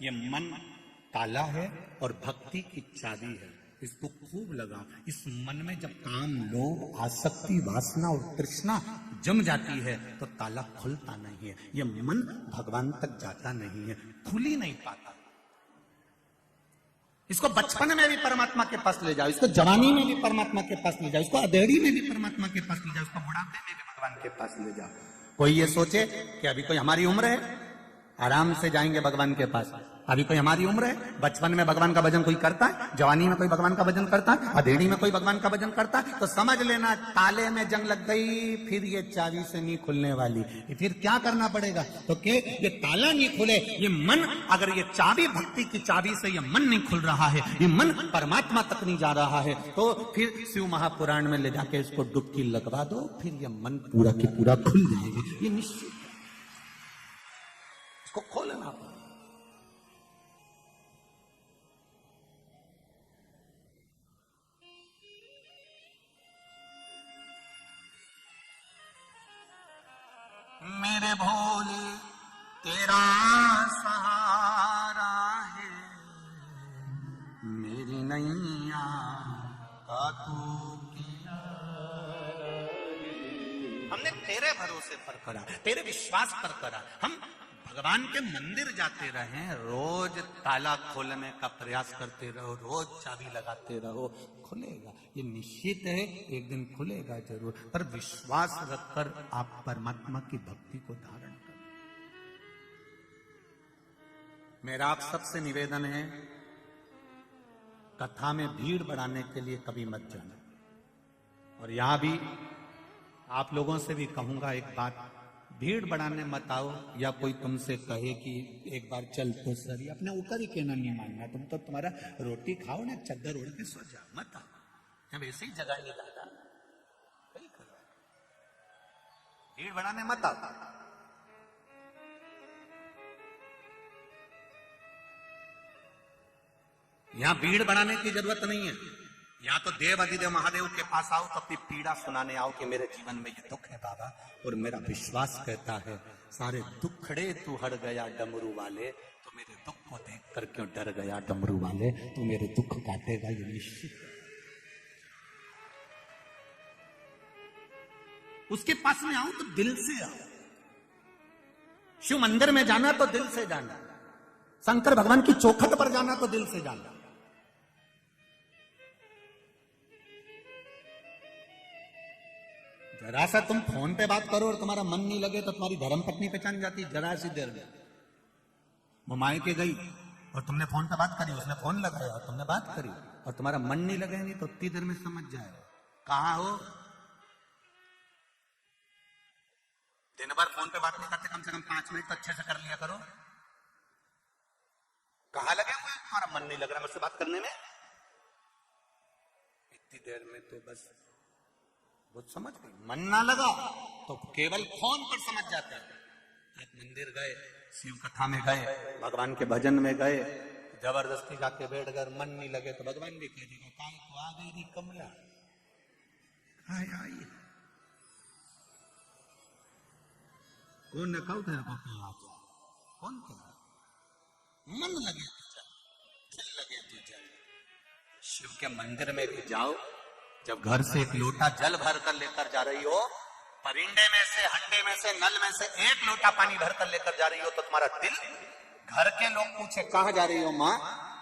ये मन ताला है और भक्ति की चाबी है, इसको खूब लगाओ। इस मन में जब काम, लोभ, आसक्ति, वासना और तृष्णा जम जाती है तो ताला खुलता नहीं है, ये मन भगवान तक जाता नहीं है, खुल ही नहीं पाता। इसको बचपन में भी परमात्मा के पास ले जाओ, इसको जवानी में भी परमात्मा के पास ले जाओ, इसको अधेड़ी में भी परमात्मा के पास ले जाओ, इसको बुढ़ापे में भी भगवान के पास ले जाओ। कोई ये सोचे कि अभी कोई हमारी उम्र है, आराम से जाएंगे भगवान के पास। अभी कोई हमारी उम्र है, बचपन में भगवान का भजन कोई करता है, जवानी में कोई भगवान का भजन करता है, अधेड़ी में कोई भगवान का भजन करता है, तो समझ लेना ताले में जंग लग गई, फिर ये चाबी से नहीं खुलने वाली। फिर क्या करना पड़ेगा? तो कि ये ताला नहीं खुले, ये मन, अगर ये चाबी भक्ति की चाबी से ये मन नहीं खुल रहा है, ये मन परमात्मा तक नहीं जा रहा है, तो फिर शिव महापुराण में ले जाके इसको डुबकी लगवा दो, फिर ये मन पूरा की पूरा खुल जाएगा, ये निश्चित। इसको खोलना पड़ेगा। मेरे भोले तेरा सहारा है, मेरी नैया का तू किनारा। हमने तेरे भरोसे पर करा, तेरे विश्वास पर करा। हम भगवान के मंदिर जाते रहे, रोज ताला खोलने का प्रयास करते रहो, रोज चाबी लगाते रहो, खुलेगा, ये निश्चित है, एक दिन खुलेगा जरूर। पर विश्वास रखकर आप परमात्मा की भक्ति को धारण करें। मेरा आप सबसे निवेदन है, कथा में भीड़ बढ़ाने के लिए कभी मत जाना। और यहां भी आप लोगों से भी कहूंगा एक बात, भीड़ बढ़ाने मत आओ, या कोई तुमसे कहे कि एक बार चल तो सही, अपने ऊपर ही कहना नहीं मानना। तुम तो तुम्हारा रोटी खाओ ना, चद्दर ओढ़ के सो जाओ, मत आओ, जब ऐसी जगह नहीं दादा, भीड़ बढ़ाने मत आओ। यहां भीड़ बढ़ाने की जरूरत नहीं है, या तो देव अधिदेव महादेव के पास आओ तो अपनी पीड़ा सुनाने आओ कि मेरे जीवन में ये दुख है बाबा, और मेरा विश्वास कहता है सारे दुखड़े तू हट गया डमरू वाले, तो मेरे दुख को देख कर क्यों डर गया डमरू वाले, तू मेरे दुख काटेगा ये निश्चित। उसके पास में आओ तो दिल से आओ। शिव मंदिर में जाना तो दिल से जाना, शंकर भगवान की चौखट पर जाना तो दिल से जाना। जरा सा तुम फोन पे बात करो और तुम्हारा मन नहीं लगे तो तुम्हारी धर्मपत्नी पहचान जाती जरा सी देर में। वो मायके गई और तुमने फोन पे बात करी, उसने फोन लगाया और तुमने बात करी और तुम्हारा मन नहीं लगे नहीं तो उतनी देर में समझ जाए कहाँ हो। दिन भर फोन पे बात नहीं करते, कम से कम 5 मिनट तो अच्छे से कर लिया करो। कहाँ लगे हुए तुम्हारा मन नहीं लग रहा मुझसे बात करने में, इतनी देर में तो बस वो समझ गई। मन ना लगा तो केवल फोन पर समझ जाता है। आप मंदिर गए, शिव कथा में गए, भगवान के भजन में गए, जबरदस्ती जाके बैठ गए, मन नहीं लगे तो भगवान भी कह देगा काय को आ गई री कमला, काय आई कौन ने कहा तेरे को कहा कौन कहा, मन लगे तो जा, दिल लगे तो जा। शिव के मंदिर में भी जाओ, जब घर से एक लोटा जल भर कर लेकर जा रही हो, परिंदे में से, हंडे में से, नल में से एक लोटा पानी भर कर लेकर जा रही हो तो तुम्हारा दिल, घर के लोग पूछे कहाँ जा रही हो माँ,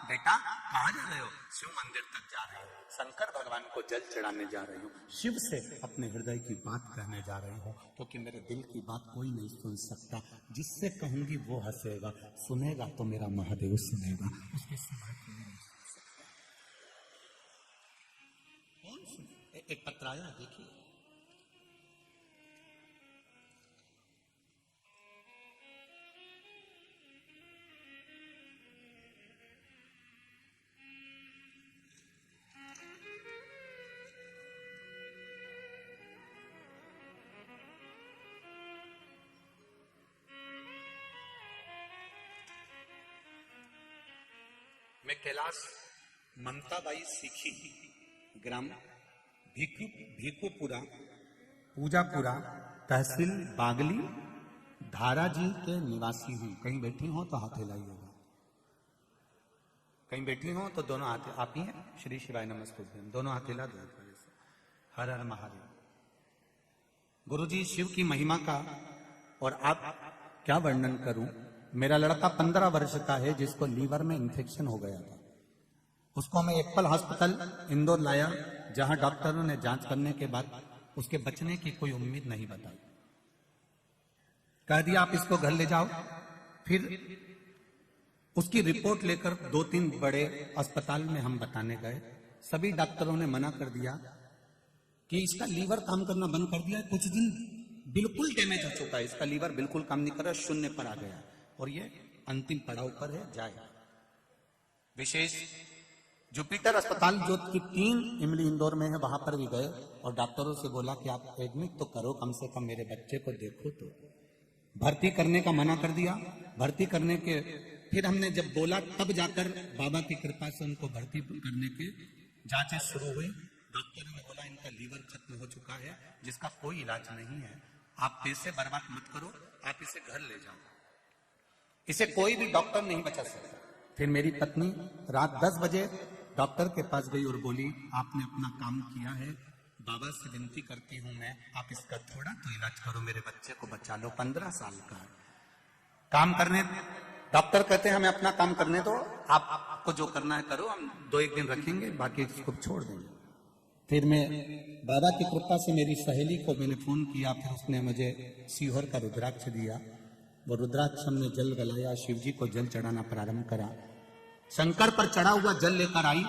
बेटा कहाँ जा रहे हो, शिव मंदिर तक जा रही हो, शंकर भगवान को जल चढ़ाने जा रही हो, शिव से अपने हृदय की बात कहने जा रही हो, क्योंकि मेरे दिल की बात कोई नहीं सुन सकता, जिससे कहूंगी वो हंसेगा, सुनेगा तो मेरा महादेव सुनेगा, उसके सिवा कौन सुने। एक पत्र आया देखिए, मैं कैलाश ममताबाई सीखी, ग्राम भीखूपुरा, पूजापुरा, तहसील बागली, धारा जी के निवासी हूं। कहीं बैठी हो तो हाथ हिलाइएगा, कहीं बैठी हो तो दोनों हाथ, आप ही हैं, श्री शिवाय नमस्ते, दोनों हाथ हिला दो। हर हर महादेव। गुरुजी शिव की महिमा का और आप क्या वर्णन करूं। मेरा लड़का 15 वर्ष का है जिसको लीवर में इंफेक्शन हो गया था, उसको मैं एप्पल हॉस्पिटल इंदौर लाया, जहां डॉक्टरों ने जांच करने के बाद उसके बचने की कोई उम्मीद नहीं बताई, कह दिया आप इसको घर ले जाओ। फिर उसकी रिपोर्ट लेकर 2-3 बड़े अस्पताल में हम बताने गए, सभी डॉक्टरों ने मना कर दिया कि इसका लीवर काम करना बंद कर दिया, कुछ दिन बिल्कुल डैमेज हो चुका है, इसका लीवर बिल्कुल काम नहीं कर रहा, शून्य पर आ गया और ये अंतिम पड़ाव पर है, जाए। विशेष जुपिटर अस्पताल जो कि 3 इमली इंदौर में है, वहां पर भी गए और डॉक्टरों से बोला कि आप एडमिट तो करो, कम से कम मेरे बच्चे को देखो। तो भर्ती करने का मना कर दिया। भर्ती करने के फिर हमने जब बोला तब जाकर बाबा की कृपा से उनको भर्ती करने के जांचें शुरू हुई। डॉक्टरों ने बोला इनका लीवर खत्म हो चुका है, जिसका कोई इलाज नहीं है, आप पैसे बर्बाद मत करो, आप इसे घर ले जाओ, इसे कोई भी डॉक्टर नहीं बचा सकता। फिर मेरी पत्नी रात 10 बजे डॉक्टर के पास गई और बोली आपने अपना काम किया है, बाबा से विनती करती हूं मैं, आप इसका थोड़ा तो इलाज करो, मेरे बच्चे को बचा लो, 15 साल का है। काम करने, डॉक्टर कहते हैं हमें अपना काम करने दो, आपको जो करना है करो, हम 2-1 दिन रखेंगे, बाकी इसको छोड़ देंगे। फिर मैं बाबा की कृपा से मेरी सहेली को मैंने फोन किया, फिर उसने मुझे सीहोर का रुद्राक्ष दिया, वो रुद्राक्ष हमने जल गलाया, शिव जी को जल चढ़ाना प्रारंभ करा, शंकर पर चढ़ा हुआ जल लेकर आई।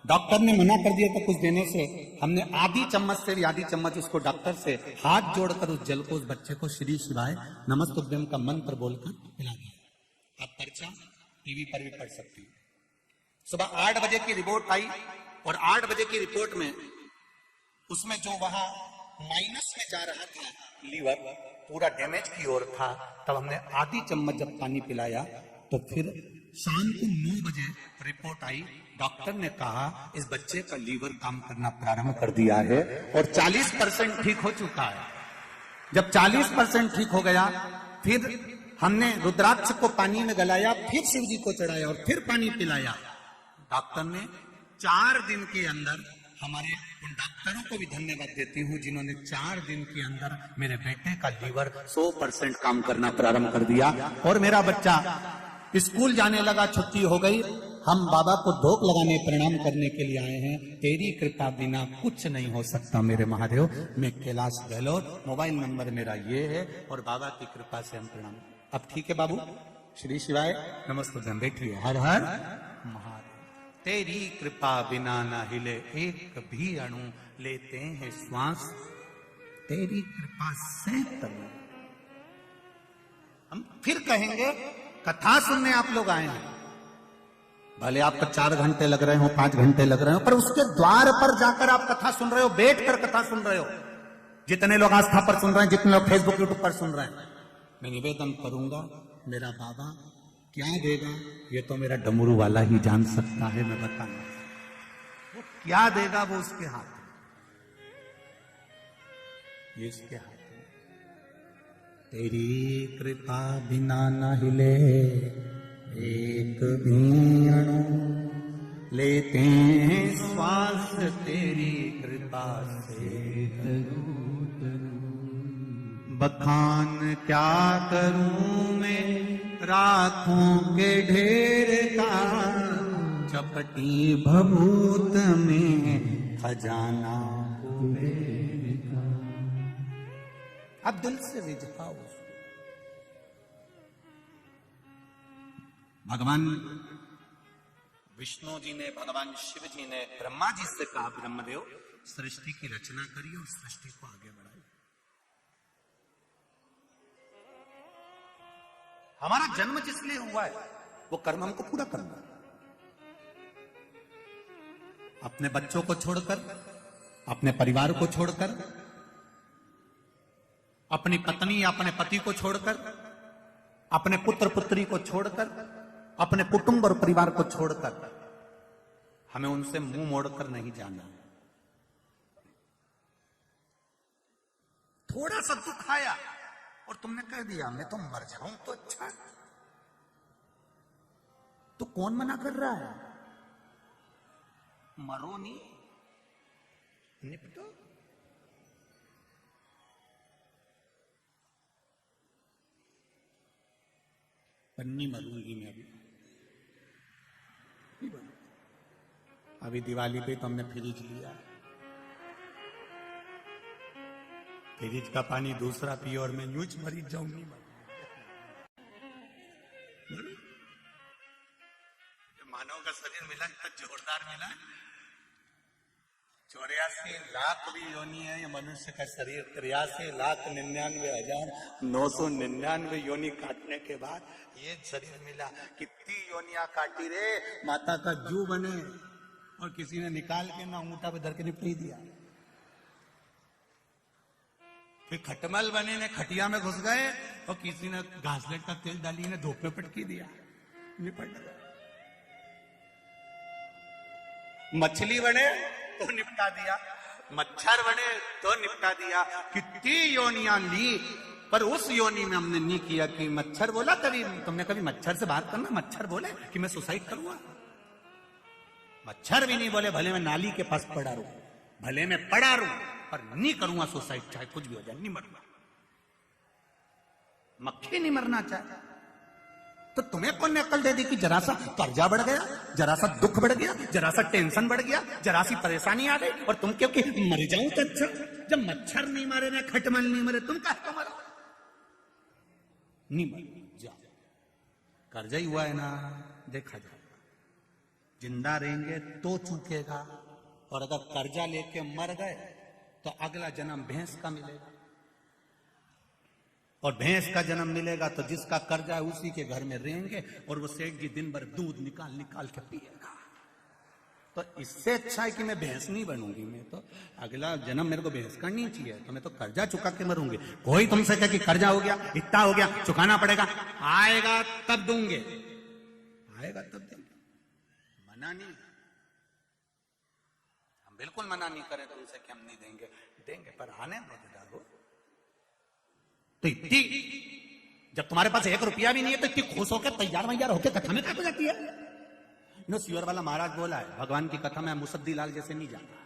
डॉक्टर ने मना कर दिया था कुछ देने से, हमने आधी चम्मच से भी आधी चम्मच उसको डॉक्टर से हाथ जोड़कर उस जल को उस बच्चे को श्री शिवाय नमस्तुभ्यम का मंत्र बोलकर पिला दिया। आप पर्चा टीवी पर भी पढ़ सकती हैं। सुबह 8 बजे की रिपोर्ट आई और 8 बजे की रिपोर्ट में उसमें जो वहां माइनस में जा रहा था लीवर, पूरा डैमेज की ओर था। तब हमने आधी चम्मच जब पानी पिलाया तो फिर शाम को 9 बजे रिपोर्ट आई, डॉक्टर ने कहा इस बच्चे का लीवर काम करना प्रारंभ कर दिया है और 40% ठीक हो चुका है। जब 40% ठीक हो गया, फिर हमने रुद्राक्ष को पानी में गलाया, फिर शिव जी को चढ़ाया और फिर पानी पिलाया। डॉक्टर ने 4 दिन के अंदर, हमारे उन डॉक्टरों को भी धन्यवाद देती हूँ जिन्होंने 4 दिन के अंदर मेरे बेटे का लीवर 100% काम करना प्रारंभ कर दिया और मेरा बच्चा स्कूल जाने लगा, छुट्टी हो गई। हम बाबा को धोख लगाने प्रणाम करने के लिए आए हैं। तेरी कृपा बिना कुछ नहीं हो सकता मेरे महादेव। मैं कैलाश गहलोत, मोबाइल नंबर मेरा ये है और बाबा की कृपा से हम प्रणाम। अब ठीक है बाबू, श्री शिवाय नमस्ते। बैठिए। हर हर महादेव। तेरी कृपा बिना ना हिले एक भी अणु, लेते हैं श्वास तेरी कृपा से तनु। हम फिर कहेंगे, कथा सुनने आप लोग आए हैं, भले आपको 4 घंटे लग रहे हो, 5 घंटे लग रहे हो, पर उसके द्वार पर जाकर आप कथा सुन रहे हो, बैठकर कथा सुन रहे हो। जितने लोग आस्था पर सुन रहे हैं, जितने लोग फेसबुक यूट्यूब पर सुन रहे हैं, मैं निवेदन करूंगा, मेरा बाबा क्या देगा ये तो मेरा डमरू वाला ही जान सकता है। मैं बताऊंगा वो क्या देगा, वो उसके हाथ में, ये उसके हाथ में। तेरी कृपा बिना न हिले एक भी अणु, लेते हैं श्वास तेरी कृपा से। बखान क्या करूं मैं राखों के ढेर का, चपटी भभूत में खजाना कुबेर का। अब दिल से रिझाओ। भगवान विष्णु जी ने, भगवान शिव जी ने ब्रह्मा जी से कहा, ब्रह्मदेव सृष्टि की रचना करिए और सृष्टि को आगे बढ़ाइए। हमारा जन्म जिस लिए हुआ है वो कर्म हमको पूरा करना है। अपने बच्चों को छोड़कर, अपने परिवार को छोड़कर, अपनी पत्नी या अपने पति को छोड़कर, अपने पुत्र पुत्री को छोड़कर, अपने कुटुंब और परिवार को छोड़कर हमें उनसे मुंह मोड़कर नहीं जाना। थोड़ा सा दुख आया और तुमने कह दिया मैं तो मर जाऊं तो अच्छा, तो कौन मना कर रहा है? मरो नहीं, निपटो। पन्नी मरूंगी मैं अभी दिवाली पे तो हमने फ्रिज लिया, फ्रिज का पानी दूसरा पियो और मैं यूज मरीज जाऊंगी। मानव का शरीर मिला इतना जोरदार मिला, 84 लाख भी योनि है ये मनुष्य का शरीर। 83,99,999 योनि काटने के बाद ये शरीर मिला। कितनी योनियां काटी रे, माता का जू बने और किसी ने निकाल के ना अंगूठा पे धर के निपटी दिया। फिर खटमल बने ने खटिया में घुस गए और किसी ने घासलेट का तेल डाली ने धूप में पटकी दिया, निपट गया। मछली बने तो निपटा दिया, मच्छर बने तो निपटा दिया। कितनी योनियां ली, पर उस योनि में हमने नहीं किया कि मच्छर बोला। कभी तुमने कभी मच्छर से बात करना, मच्छर बोले कि मैं सुसाइड करूंगा? मच्छर भी नहीं बोले भले मैं नाली के पास पड़ा रहूं, भले मैं पड़ा रहूं, पर नहीं करूंगा सुसाइड, चाहे कुछ भी हो जाए, नहीं मरूंगा। मक्खी नहीं मरना चाहे तो तुम्हें कौन ने अक्ल दे दी कि जरा सा कर्जा बढ़ गया, जरा सा दुख बढ़ गया, जरा सा टेंशन बढ़ गया, जरा सी परेशानी आ गई और तुम क्योंकि मर जाऊं तो अच्छा। जब मच्छर नहीं मारे ना खटमल नहीं मरे, तुम कहा मरो? नहीं मर जाओ, कर्जा ही हुआ है ना, देखा जाएगा। जिंदा रहेंगे तो चूकेगा, और अगर कर्जा लेके मर गए तो अगला जन्म भैंस का मिलेगा, और भैंस का जन्म मिलेगा तो जिसका कर्जा है उसी के घर में रहेंगे और वो सेठ जी दिन भर दूध निकाल निकाल के पिएगा। तो इससे अच्छा है कि मैं भैंस नहीं बनूंगी, मैं तो अगला जन्म मेरे को भैंस करनी चाहिए, तो मैं तो कर्जा चुका के मरूंगी। कोई तुमसे कहे कि कर्जा हो गया, इतना हो गया, चुकाना पड़ेगा, आएगा तब दूंगे, आएगा तब देंगे, मना नहीं। हम बिल्कुल मना नहीं करें तुमसे कि हम नहीं देंगे, देंगे, पर आने मत डालो। तो इतनी, जब तुम्हारे पास 1 रुपया भी नहीं है तो इतनी खुश होकर तैयार वैयार होकर कथा में क्या हो जाती है? नो सियोर वाला महाराज बोला है, भगवान की कथा में मुसद्दी लाल जैसे नहीं जाता।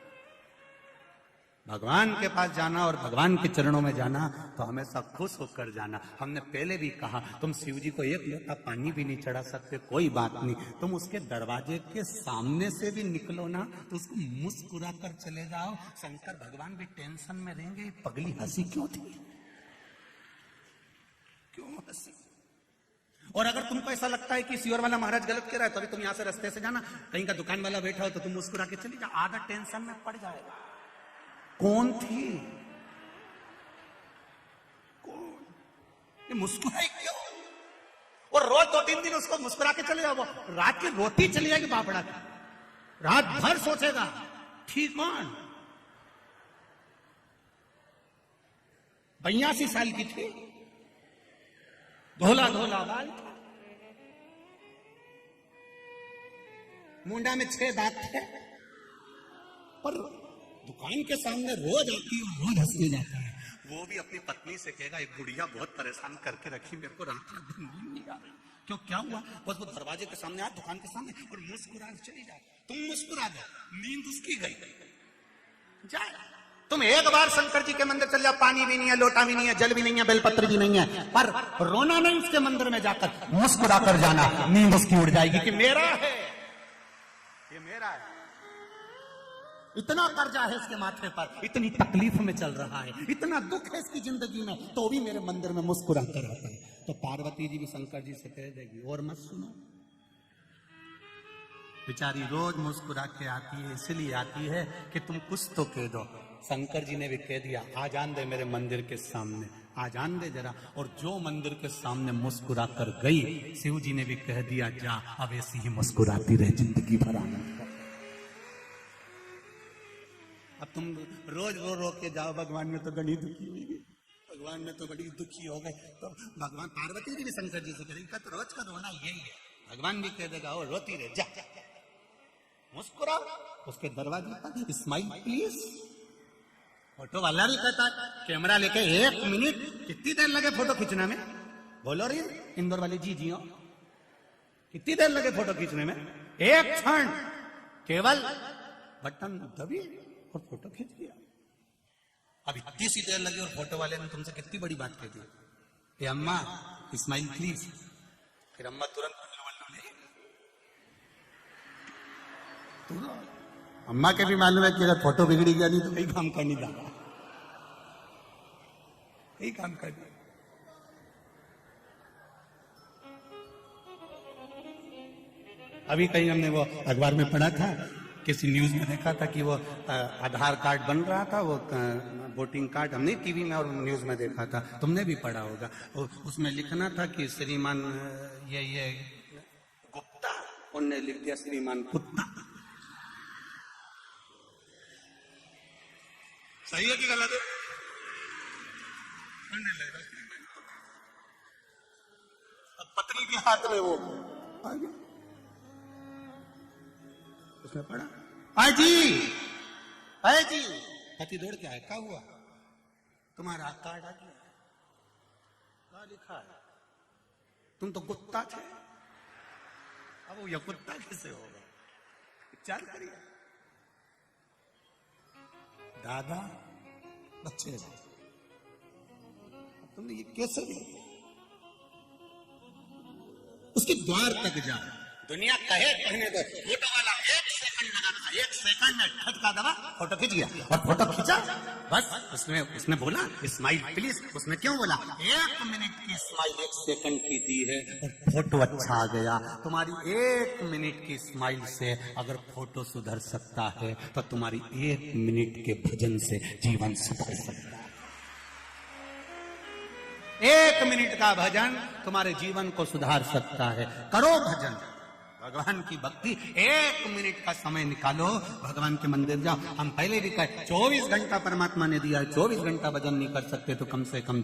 भगवान के पास जाना और भगवान के चरणों में जाना तो हमेशा खुश होकर जाना। हमने पहले भी कहा, तुम शिव जी को एक लोटा पानी भी नहीं चढ़ा सकते, कोई बात नहीं, तुम उसके दरवाजे के सामने से भी निकलो ना तो उसको मुस्कुरा कर चले जाओ। शंकर भगवान भी टेंशन में रहेंगे, पगली हंसी क्यों थी, क्यों हंसी। और अगर तुमको ऐसा लगता है कि सियोर वाला महाराज गलत कह रहा है, तो अभी तुम यहां से रास्ते से जाना, कहीं का दुकान वाला बैठा हो तो तुम मुस्कुरा के चली जाओ, आधा टेंशन में पड़ जाएगा। कौन थी, कौन, ये मुस्कुराई क्यों? और रोज 2-3 दिन उसको मुस्कुरा के चले जाओ, वो रात की रोटी चली जाएगी बापड़ा की, रात भर सोचेगा ठीक कौन। 82 साल की थी, धोला धोला बाल था, मुंडा में 6 दांत थे, पर दुकान के सामने रोज आती है और रोज हंसने जाता है। वो भी अपनी पत्नी से कहेगा, एक बुढ़िया बहुत परेशान करके रखी, मेरे को रात में नींद नहीं आ रही। क्यों, क्या हुआ? बस वो दरवाजे के सामने आ, दुकान के सामने, और मुस्कुरा चली जाए, तुम मुस्कुरा दो, नींद उसकी गई जाए। तुम एक बार शंकर जी के मंदिर चल जाओ, पानी भी नहीं है, लोटा भी नहीं है, जल भी नहीं है, बेलपत्र भी नहीं है, पर रोना नहीं, उसके मंदिर में जाकर मुस्कुरा कर जाना, नींद उसकी उड़ जाएगी कि मेरा है, ये मेरा है। इतना कर्जा है इसके माथे पर, इतनी तकलीफ में चल रहा है, इतना दुख है इसकी जिंदगी में, तो भी मेरे मंदिर में मुस्कुरा कर आता है। तो पार्वती जी भी शंकर जी से कह देगी, और मत सुनो, बेचारी रोज मुस्कुरा के आती है, इसलिए आती है कि तुम कुछ तो कह दो। शंकर जी ने भी कह दिया, आ जान दे मेरे मंदिर के सामने, आ जान दे जरा। और जो मंदिर के सामने मुस्कुरा कर गई, शिव जी ने भी कह दिया, जा अब ऐसी ही मुस्कुराती रहे जिंदगी भर आनंद। अब तुम रोज रो रो के जाओ, भगवान में तो बड़ी दुखी हुई, भगवान में तो बड़ी दुखी हो गए, तो भगवान पार्वती जी भी शंकर जी से करेगी, तो रोज का रोना यही है। भगवान भी कह देगा, ओ रोती रहे, जा मुस्कुराओ, उसके दरवाजे पर स्माइल प्लीज। फोटो वाला भी कहता है, कैमरा लेके 1 मिनट, कितनी देर लगे फोटो खींचने में, बोलो रे इंदौर वाली जी जी, कितनी देर लगे फोटो खींचने में? 1 क्षण, केवल बटन दबी और फोटो खींच लिया। अब इतनी सी देर लगी और फोटो वाले ने तुमसे कितनी बड़ी बात कह दी, ए अम्मा स्माइल प्लीज, फिर अम्मा तुरंत अम्मा के भी मालूम है कि अगर फोटो बिगड़ी गया नहीं तो कई काम कर नहीं जाता, कई काम कर। अभी कहीं हमने वो अखबार में पढ़ा था, किसी न्यूज में देखा था कि वो आधार कार्ड बन रहा था, वो वोटिंग कार्ड, हमने टीवी में और न्यूज में देखा था, तुमने भी पढ़ा होगा। उसमें लिखना था कि श्रीमान ये गुप्ता, उनने लिख दिया श्रीमान कुत्ता। सही है कि गलत है? पत्नी के हाथ में वो आ गया, उसने पढ़ा, आय जी, आय जी, पति दौड़ के आया, क्या हुआ? तुम्हारा कार्ड आ गया, क्या लिखा है? तुम तो कुत्ता थे, अब वो यह कुत्ता कैसे होगा? विचार करिए। दादा बच्चे, तुमने ये कैसे लिया? उसके द्वार तक जा, दुनिया कहे कहने दो, फोटो वाला 1 सेकंड लगा था, 1 सेकंड में ठटका दबा, फोटो खींच गया, और फोटो खींचा बस, उसने बोला स्माइल प्लीज, उसने क्यों बोला? 1 मिनट की स्माइल 1 सेकंड की दी है और फोटो अच्छा आ गया। तुम्हारी 1 मिनट की स्माइल से अगर फोटो सुधर सकता है तो तुम्हारी 1 मिनट के भजन से जीवन सुधर सकता है। 1 मिनट का भजन तुम्हारे जीवन को सुधार सकता है। करो भजन, भगवान की भक्ति, 1 मिनट का समय निकालो, भगवान के मंदिर जाओ। हम पहले भी कहे 24 घंटा परमात्मा ने दिया है, 24 घंटा भजन नहीं कर सकते तो कम से कम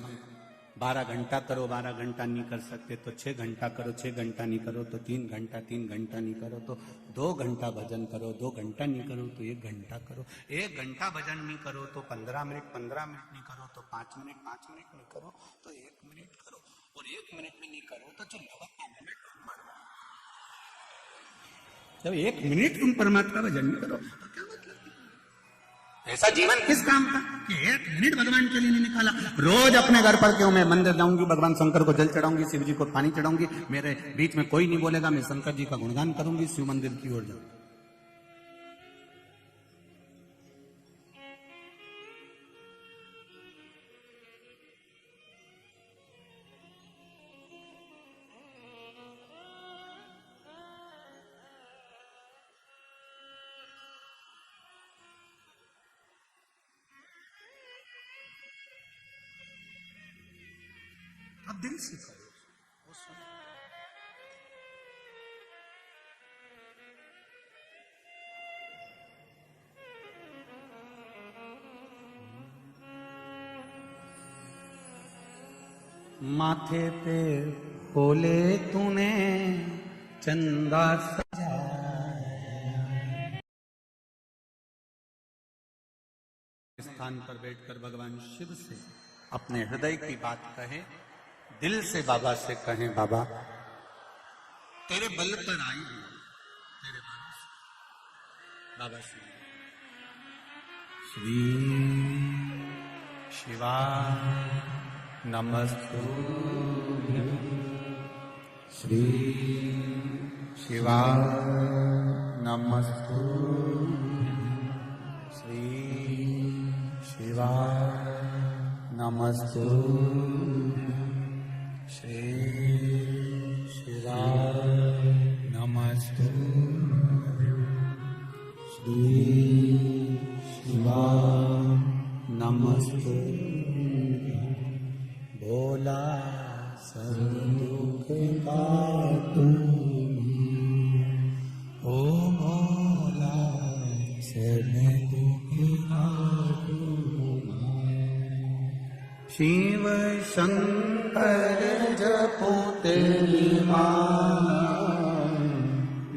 12 घंटा करो, 12 घंटा नहीं कर सकते तो 6 घंटा करो, 6 घंटा नहीं करो तो 3 घंटा, 3 घंटा नहीं करो तो 2 घंटा भजन करो, 2 घंटा नहीं करो तो 1 घंटा करो, 1 घंटा भजन नहीं करो तो 15 मिनट, 15 मिनट नहीं करो तो 5 मिनट, 5 मिनट नहीं करो तो 1 मिनट करो, और 1 मिनट में नहीं करो तो चलो 5 मिनट मारो। जब 1 मिनट तुम परमात्मा भजन नहीं करो तो क्या मतलब? ऐसा जीवन किस काम का कि 1 मिनट भगवान के लिए नहीं निकाला। रोज अपने घर पर क्यों मैं मंदिर जाऊंगी, भगवान शंकर को जल चढ़ाऊंगी, शिव जी को पानी चढ़ाऊंगी, मेरे बीच में कोई नहीं बोलेगा, मैं शंकर जी का गुणगान करूंगी, शिव मंदिर की ओर जाऊंगी। आप दिल से करो। माथे पे बोले तूने चंदा सजाया, स्थान पर बैठकर भगवान शिव से अपने हृदय की बात कहे, दिल से बाबा से कहें, बाबा तेरे बल पर आई हूं, तेरे भरोसे। बाबा श्री शिवा नमस्तुभ्यं, श्री शिवा नमस्तुभ्यं, श्री शिवा नमस्तुभ्यं, श्री शिवा नमस्तुभ्यं, श्री शिवा नमस्तुभ्यं, भोला सब दुख काटू, ओ भोला सब दुख काटू, शिव शंकर जपो तेरी माला,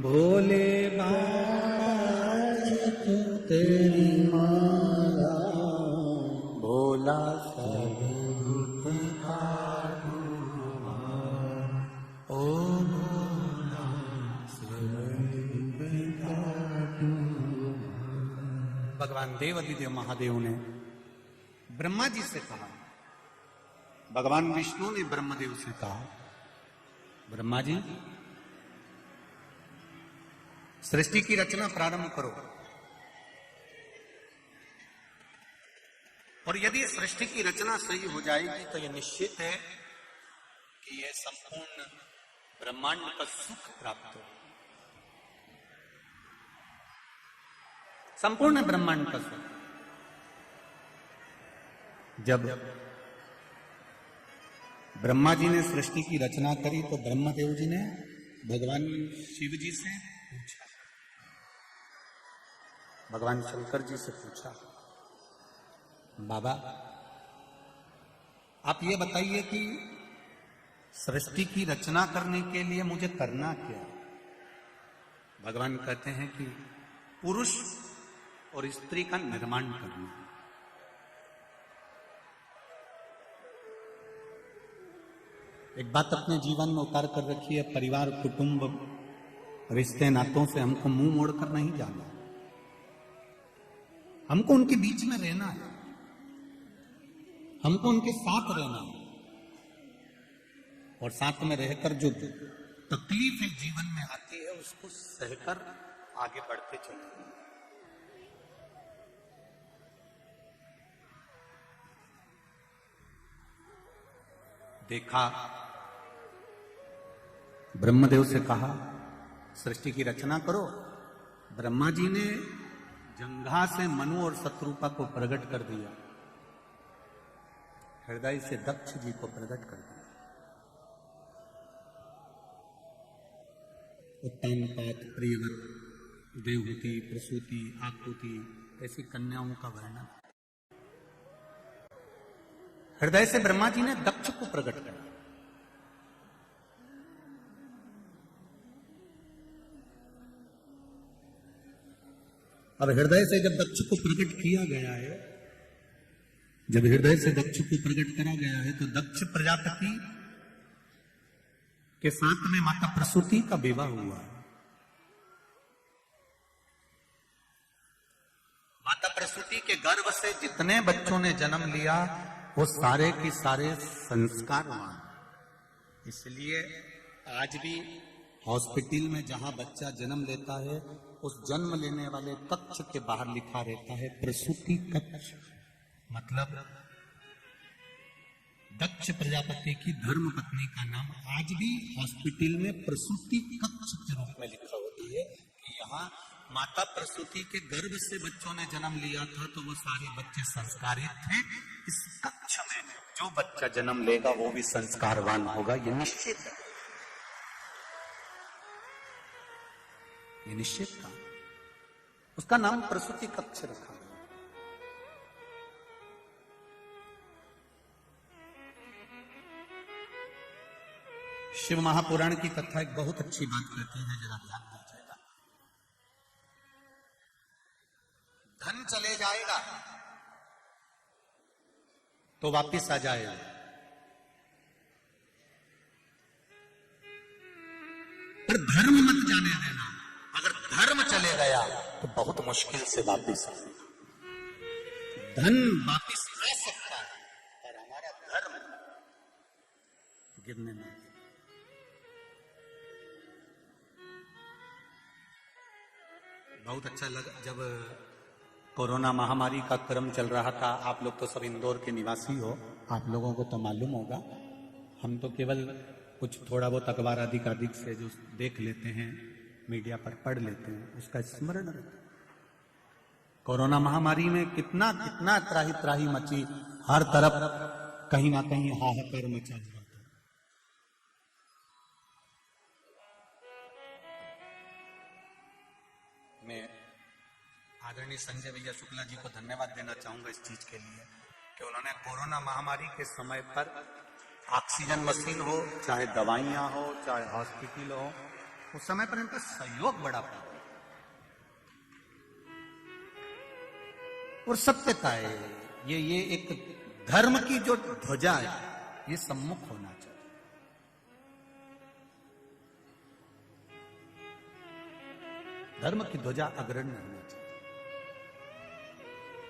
भोले बाबा जपो तेरी माला, भोला सब दुख काटू, ओ भोला सब दुख काटू। भगवान देवादिदेव महादेव ने ब्रह्मा जी से कहा, भगवान विष्णु ने ब्रह्मदेव से कहा, ब्रह्मा जी सृष्टि की रचना प्रारंभ करो, और यदि सृष्टि की रचना सही हो जाएगी तो यह निश्चित है कि यह संपूर्ण ब्रह्मांड का सुख प्राप्त हो, संपूर्ण ब्रह्मांड का सुख। जब ब्रह्मा जी ने सृष्टि की रचना करी तो ब्रह्मदेव जी ने भगवान शिव जी से पूछा, भगवान शंकर जी से पूछा, बाबा आप ये बताइए कि सृष्टि की रचना करने के लिए मुझे करना क्या? भगवान कहते हैं कि पुरुष और स्त्री का निर्माण करना। एक बात अपने जीवन में उतार कर रखी है, परिवार, कुटुंब, रिश्ते नातों से हमको मुंह मोड़कर नहीं जाना, हमको उनके बीच में रहना है, हमको उनके साथ रहना है, और साथ में रहकर जो तकलीफें जीवन में आती है उसको सहकर आगे बढ़ते चलते। देखा, ब्रह्मदेव से कहा सृष्टि की रचना करो, ब्रह्मा जी ने जंघा से मनु और शत्रुपा को प्रकट कर दिया, हृदय से दक्ष जी को प्रकट कर दिया। उत्तानपाद, प्रियव्रत, देवहूति, प्रसूति, आकृति ऐसी कन्याओं का वर्णन हृदय से ब्रह्मा जी ने दक्ष को प्रकट कर दिया। अब हृदय से जब दक्ष को प्रकट किया गया है, जब हृदय से दक्ष को प्रकट करा गया है, तो दक्ष प्रजापति के साथ में माता प्रसूति का विवाह हुआ है। माता प्रसूति प्रसूति के गर्भ से जितने बच्चों ने जन्म लिया वो सारे की सारे संस्कारवान। इसलिए आज भी हॉस्पिटल में जहां बच्चा जन्म लेता है उस जन्म लेने वाले कक्ष के बाहर लिखा रहता है प्रसूति कक्ष। मतलब दक्ष प्रजापति की धर्म पत्नी का नाम आज भी हॉस्पिटल में प्रसूति कक्ष के रूप में लिखा होती है कि यहाँ माता प्रसूति के गर्भ से बच्चों ने जन्म लिया था तो वो सारे बच्चे संस्कारित थे। इस कक्ष में जो बच्चा जन्म लेगा वो भी संस्कारवान होगा, ये निश्चित है, ये निश्चित था। उसका नाम प्रसूति कक्ष रखा। शिव महापुराण की कथा एक बहुत अच्छी बात कहती है, जरा ध्यान दीजिएगा। धन चले जाएगा तो वापिस आ जाएगा, पर धर्म मत जाने देना। अगर धर्म चले गया तो बहुत मुश्किल से वापिस आएगा। धन वापिस आ सकता है पर हमारा धर्म गिरने नहीं। बहुत अच्छा लगा जब कोरोना महामारी का क्रम चल रहा था। आप लोग तो सब इंदौर के निवासी हो, आप लोगों को तो मालूम होगा। हम तो केवल कुछ थोड़ा बहुत अखबार अधिकाधिक से जो देख लेते हैं, मीडिया पर पढ़ लेते हैं, उसका स्मरण रहता है। कोरोना महामारी में कितना कितना त्राही त्राही मची, हर तरफ कहीं ना कहीं हाहाकार मचा हुआ था। मैं आदरणीय संजय भैया शुक्ला जी को धन्यवाद देना चाहूंगा इस चीज के लिए कि उन्होंने कोरोना महामारी के समय पर ऑक्सीजन मशीन हो, चाहे दवाइयां हो, चाहे हॉस्पिटल हो, उस समय पर इनका सहयोग बड़ा पड़ा। और सत्यता है, ये एक धर्म की जो ध्वजा है ये सम्मुख होना चाहिए। धर्म की ध्वजा अग्रणी होनी चाहिए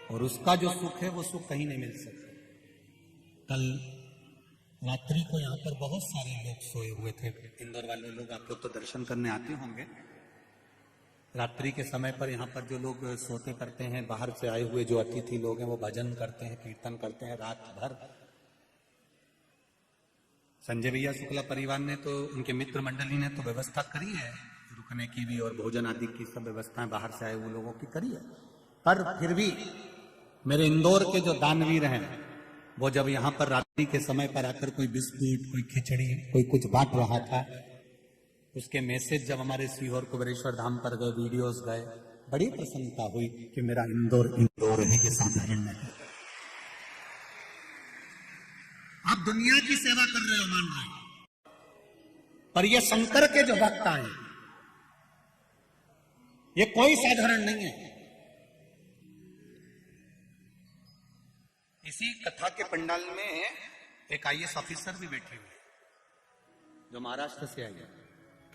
और उसका जो सुख है वो सुख कहीं नहीं मिल सकता। कल रात्रि को यहाँ पर बहुत सारे लोग सोए हुए थे, इंदौर वाले लोग, आप लोग तो दर्शन करने आते होंगे। रात्रि के समय पर यहाँ पर जो लोग सोते करते हैं, बाहर से आए हुए जो अतिथि लोग हैं वो भजन करते हैं, कीर्तन करते हैं रात भर। संजय भैया शुक्ला परिवार ने तो, उनके मित्र मंडली ने तो व्यवस्था करी है रुकने की भी और भोजन आदि की सब व्यवस्थाएं बाहर से आए हुए लोगों की करी है। पर फिर भी मेरे इंदौर के जो दानवीर हैं वो जब यहाँ पर रात्रि के समय पर आकर कोई बिस्कुट, कोई खिचड़ी, कोई कुछ बांट रहा था, उसके मैसेज जब हमारे सीहोर कुबेरेश्वर धाम पर गए, वीडियोस गए, बड़ी प्रसन्नता हुई कि मेरा इंदौर इंदौर है, ये साधारण नहीं। आप दुनिया की सेवा कर रहे हो मान रहे हो, पर ये शंकर के जो भक्त हैं ये कोई साधारण नहीं है। इसी कथा के पंडाल में एक IAS ऑफिसर भी बैठी हुई है जो महाराष्ट्र से आई है,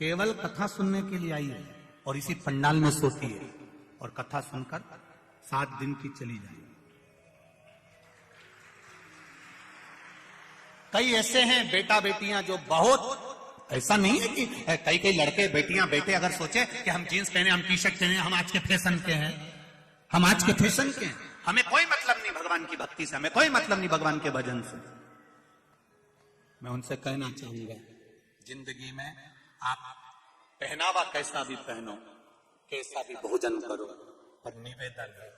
केवल कथा सुनने के लिए आई है और इसी पंडाल में सोती है और कथा सुनकर 7 दिन की चली जाएगी। कई ऐसे हैं बेटा बेटियां जो बहुत, ऐसा नहीं है कि कई कई लड़के बेटियां बेटे अगर सोचे कि हम जींस पहने, हम टी शर्ट पहने, हम आज के फैशन के हैं, हम आज के फैशन के हैं, हमें कोई मतलब नहीं भगवान की भक्ति से, हमें कोई मतलब नहीं भगवान के भजन से। मैं उनसे कहना चाहूंगा, जिंदगी में आप पहनावा कैसा भी पहनो, कैसा भी भोजन करो, पर निवेदन है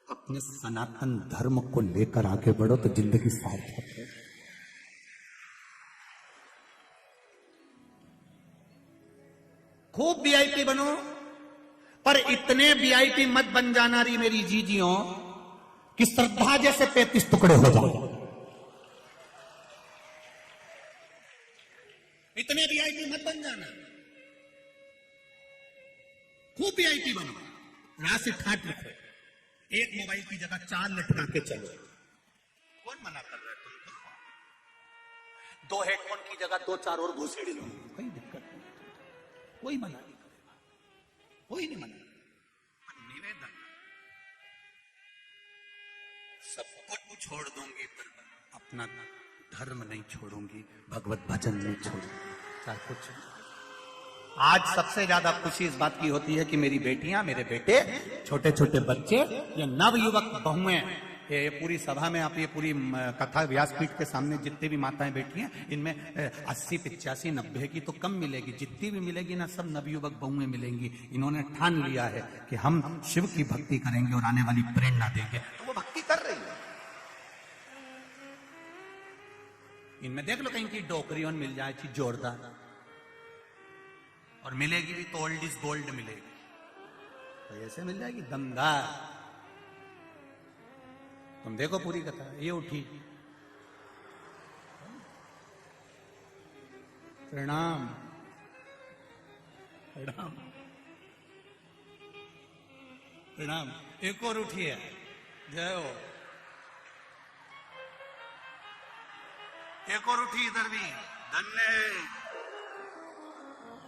अपने सनातन धर्म को लेकर आगे बढ़ो तो जिंदगी सार्थक है। खूब VIP बनो, पर इतने VIP मत बन जाना री मेरी जीजियों कि श्रद्धा जैसे 35 टुकड़े हो जाए। इतने VIP मत बन जाना, खूब VIP बनो, राशि ठाट रखो, एक मोबाइल की जगह 4 लटका के चलो। कौन मना कर रहा है तुमको? 2 हेडफोन की जगह 2-4 और घुसेड़ी लो, कोई दिक्कत नहीं, कोई मना नहीं करेगा, कोई नहीं मना। निवेदन सब कुछ छोड़ दूंगी पर अपना धर्म नहीं छोड़ूंगी, भगवत भजन नहीं छोड़ूंगी, चाहे कुछ। आज सबसे ज्यादा खुशी इस बात की होती है कि मेरी बेटियां, मेरे बेटे, छोटे छोटे बच्चे, ये नवयुवक बहुएं, ये पूरी सभा में आप ये पूरी कथा व्यासपीठ के सामने जितने भी माताएं बैठी हैं, इनमें 80, 85, 90 की तो कम मिलेगी, जितनी भी मिलेगी ना सब नवयुवक बहुएं मिलेंगी। इन्होंने ठान लिया है कि हम शिव की भक्ति करेंगे और आने वाली प्रेरणा देंगे, तो वो भक्ति कर रही है। इनमें देख लो कहीं की डोकरी मिल जाए चीज जोरदार, और मिलेगी भी तो ओल्ड इज गोल्ड मिलेगी, तो ऐसे मिल जाएगी दमदार। तुम देखो पूरी कथा, ये उठी, प्रणाम प्रणाम प्रणाम, एक और उठी है, जय हो, एक और उठी इधर भी, धन्य।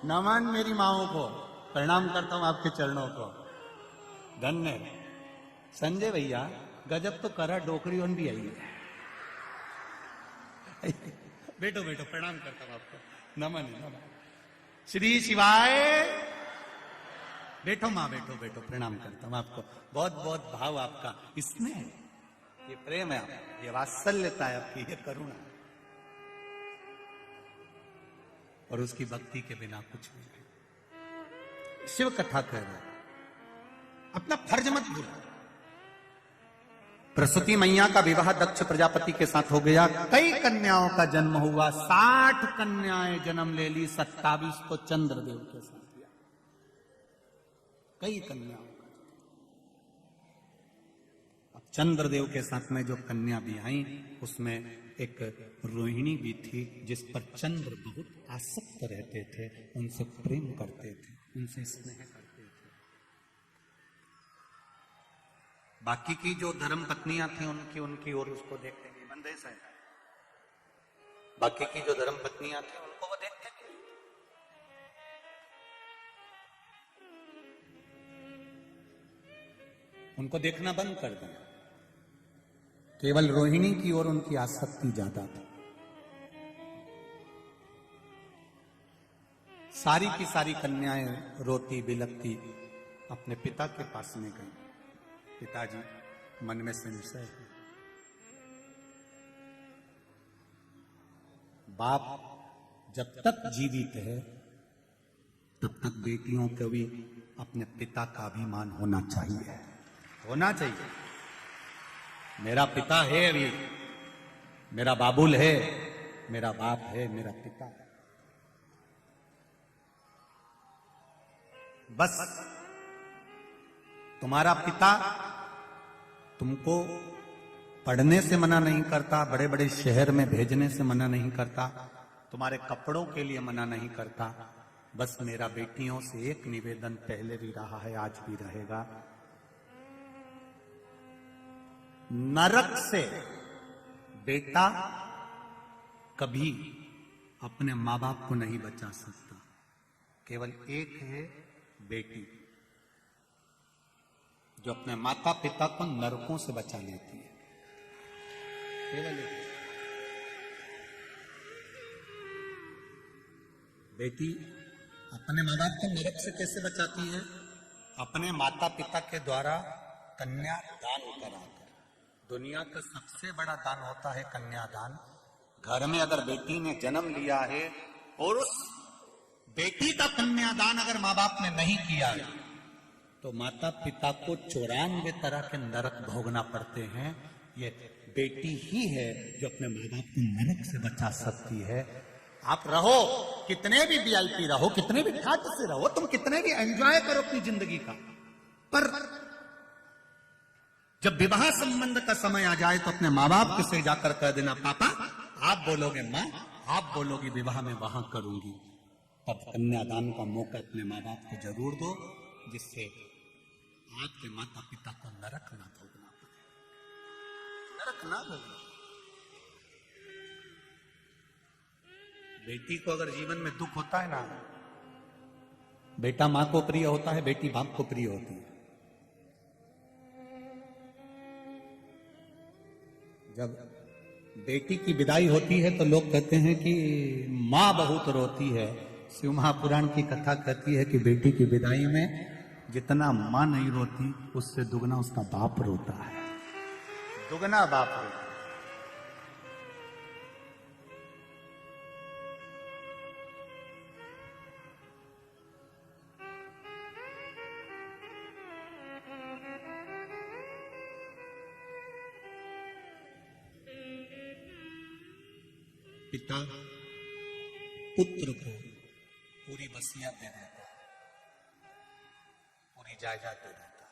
नमन मेरी माओ को, प्रणाम करता हूं आपके चरणों को, धन्य। संजय भैया गजब तो करा, डोकरी ओन भी आई है। बैठो बैठो, प्रणाम करता हूं आपको, नमन नमन। श्री शिवाय, बैठो माँ, बैठो बैठो, प्रणाम करता हूं आपको, बहुत बहुत भाव आपका, इसमें ये प्रेम है आपका, ये वात्सल्यता है आपकी, ये करुणा है, और उसकी भक्ति के बिना कुछ नहीं है। शिव कथा कह रहे, अपना फर्ज मत भूलो। प्रसूति मैया का विवाह दक्ष प्रजापति के साथ हो गया, कई कन्याओं का जन्म हुआ, 60 कन्याएं जन्म ले ली, 27 को चंद्रदेव के साथ दिया, कई कन्याओं का। अब चंद्रदेव के साथ में जो कन्या भी आई, उसमें एक रोहिणी भी थी, जिस पर चंद्र बहुत आसक्त रहते थे, उनसे प्रेम करते थे, उनसे स्नेह करते थे। बाकी की जो धर्म पत्नियां थी उनकी ओर उसको देखते नहीं, बंदेश है, बाकी की जो धर्म पत्नियां थी उनको वो देखते नहीं, उनको देखना बंद कर दिया, केवल रोहिणी की ओर उनकी आसक्ति ज्यादा थी। सारी की सारी कन्याएं रोती बिलखती अपने पिता के पास में गई, पिताजी मन में संशय है, बाप जब तक जीवित है तब तक बेटियों को भी अपने पिता का अभिमान होना चाहिए, होना चाहिए। मेरा पिता है, अभी मेरा बाबुल है, मेरा बाप है, मेरा पिता है। बस तुम्हारा पिता तुमको पढ़ने से मना नहीं करता, बड़े बड़े शहर में भेजने से मना नहीं करता, तुम्हारे कपड़ों के लिए मना नहीं करता। बस मेरा बेटियों से एक निवेदन पहले भी रहा है, आज भी रहेगा, नरक से बेटा कभी अपने मां बाप को नहीं बचा सकता, केवल एक है बेटी जो अपने माता पिता को नरकों से बचा लेती है, केवल एक बेटी अपने मां बाप को नरक से कैसे बचाती है? अपने माता पिता के द्वारा कन्या दान कराकर। दुनिया का सबसे बड़ा दान होता है कन्यादान। घर में अगर बेटी ने जन्म लिया है और उस बेटी का कन्यादान अगर माँ बाप ने नहीं किया है तो माता पिता को 94 तरह के नरक भोगना पड़ते हैं। ये बेटी ही है जो अपने माँ बाप को नरक से बचा सकती है। आप रहो कितने भी वीआईपी रहो, कितने भी ठाट से रहो, तुम कितने भी एंजॉय करो अपनी जिंदगी का, पर जब विवाह संबंध का समय आ जाए तो अपने माँ बाप के से जाकर कह देना, पापा आप बोलोगे माँ, आप बोलोगी विवाह में वहां करूंगी। तब कन्यादान का मौका अपने माँ बाप को जरूर दो, जिससे आपके माता पिता को नरक ना भोगना पड़े, नरक ना भोगना। बेटी को अगर जीवन में दुख होता है ना, बेटा मां को प्रिय होता है, बेटी बाप को प्रिय होती है। जब बेटी की विदाई होती है तो लोग कहते हैं कि माँ बहुत रोती है। शिव महापुराण की कथा कहती है कि बेटी की विदाई में जितना माँ नहीं रोती उससे दुगना उसका बाप रोता है, दुगना बाप रोता है। पिता पुत्र को पूरी वसीयत दे देता, पूरी जायदाद दे देता।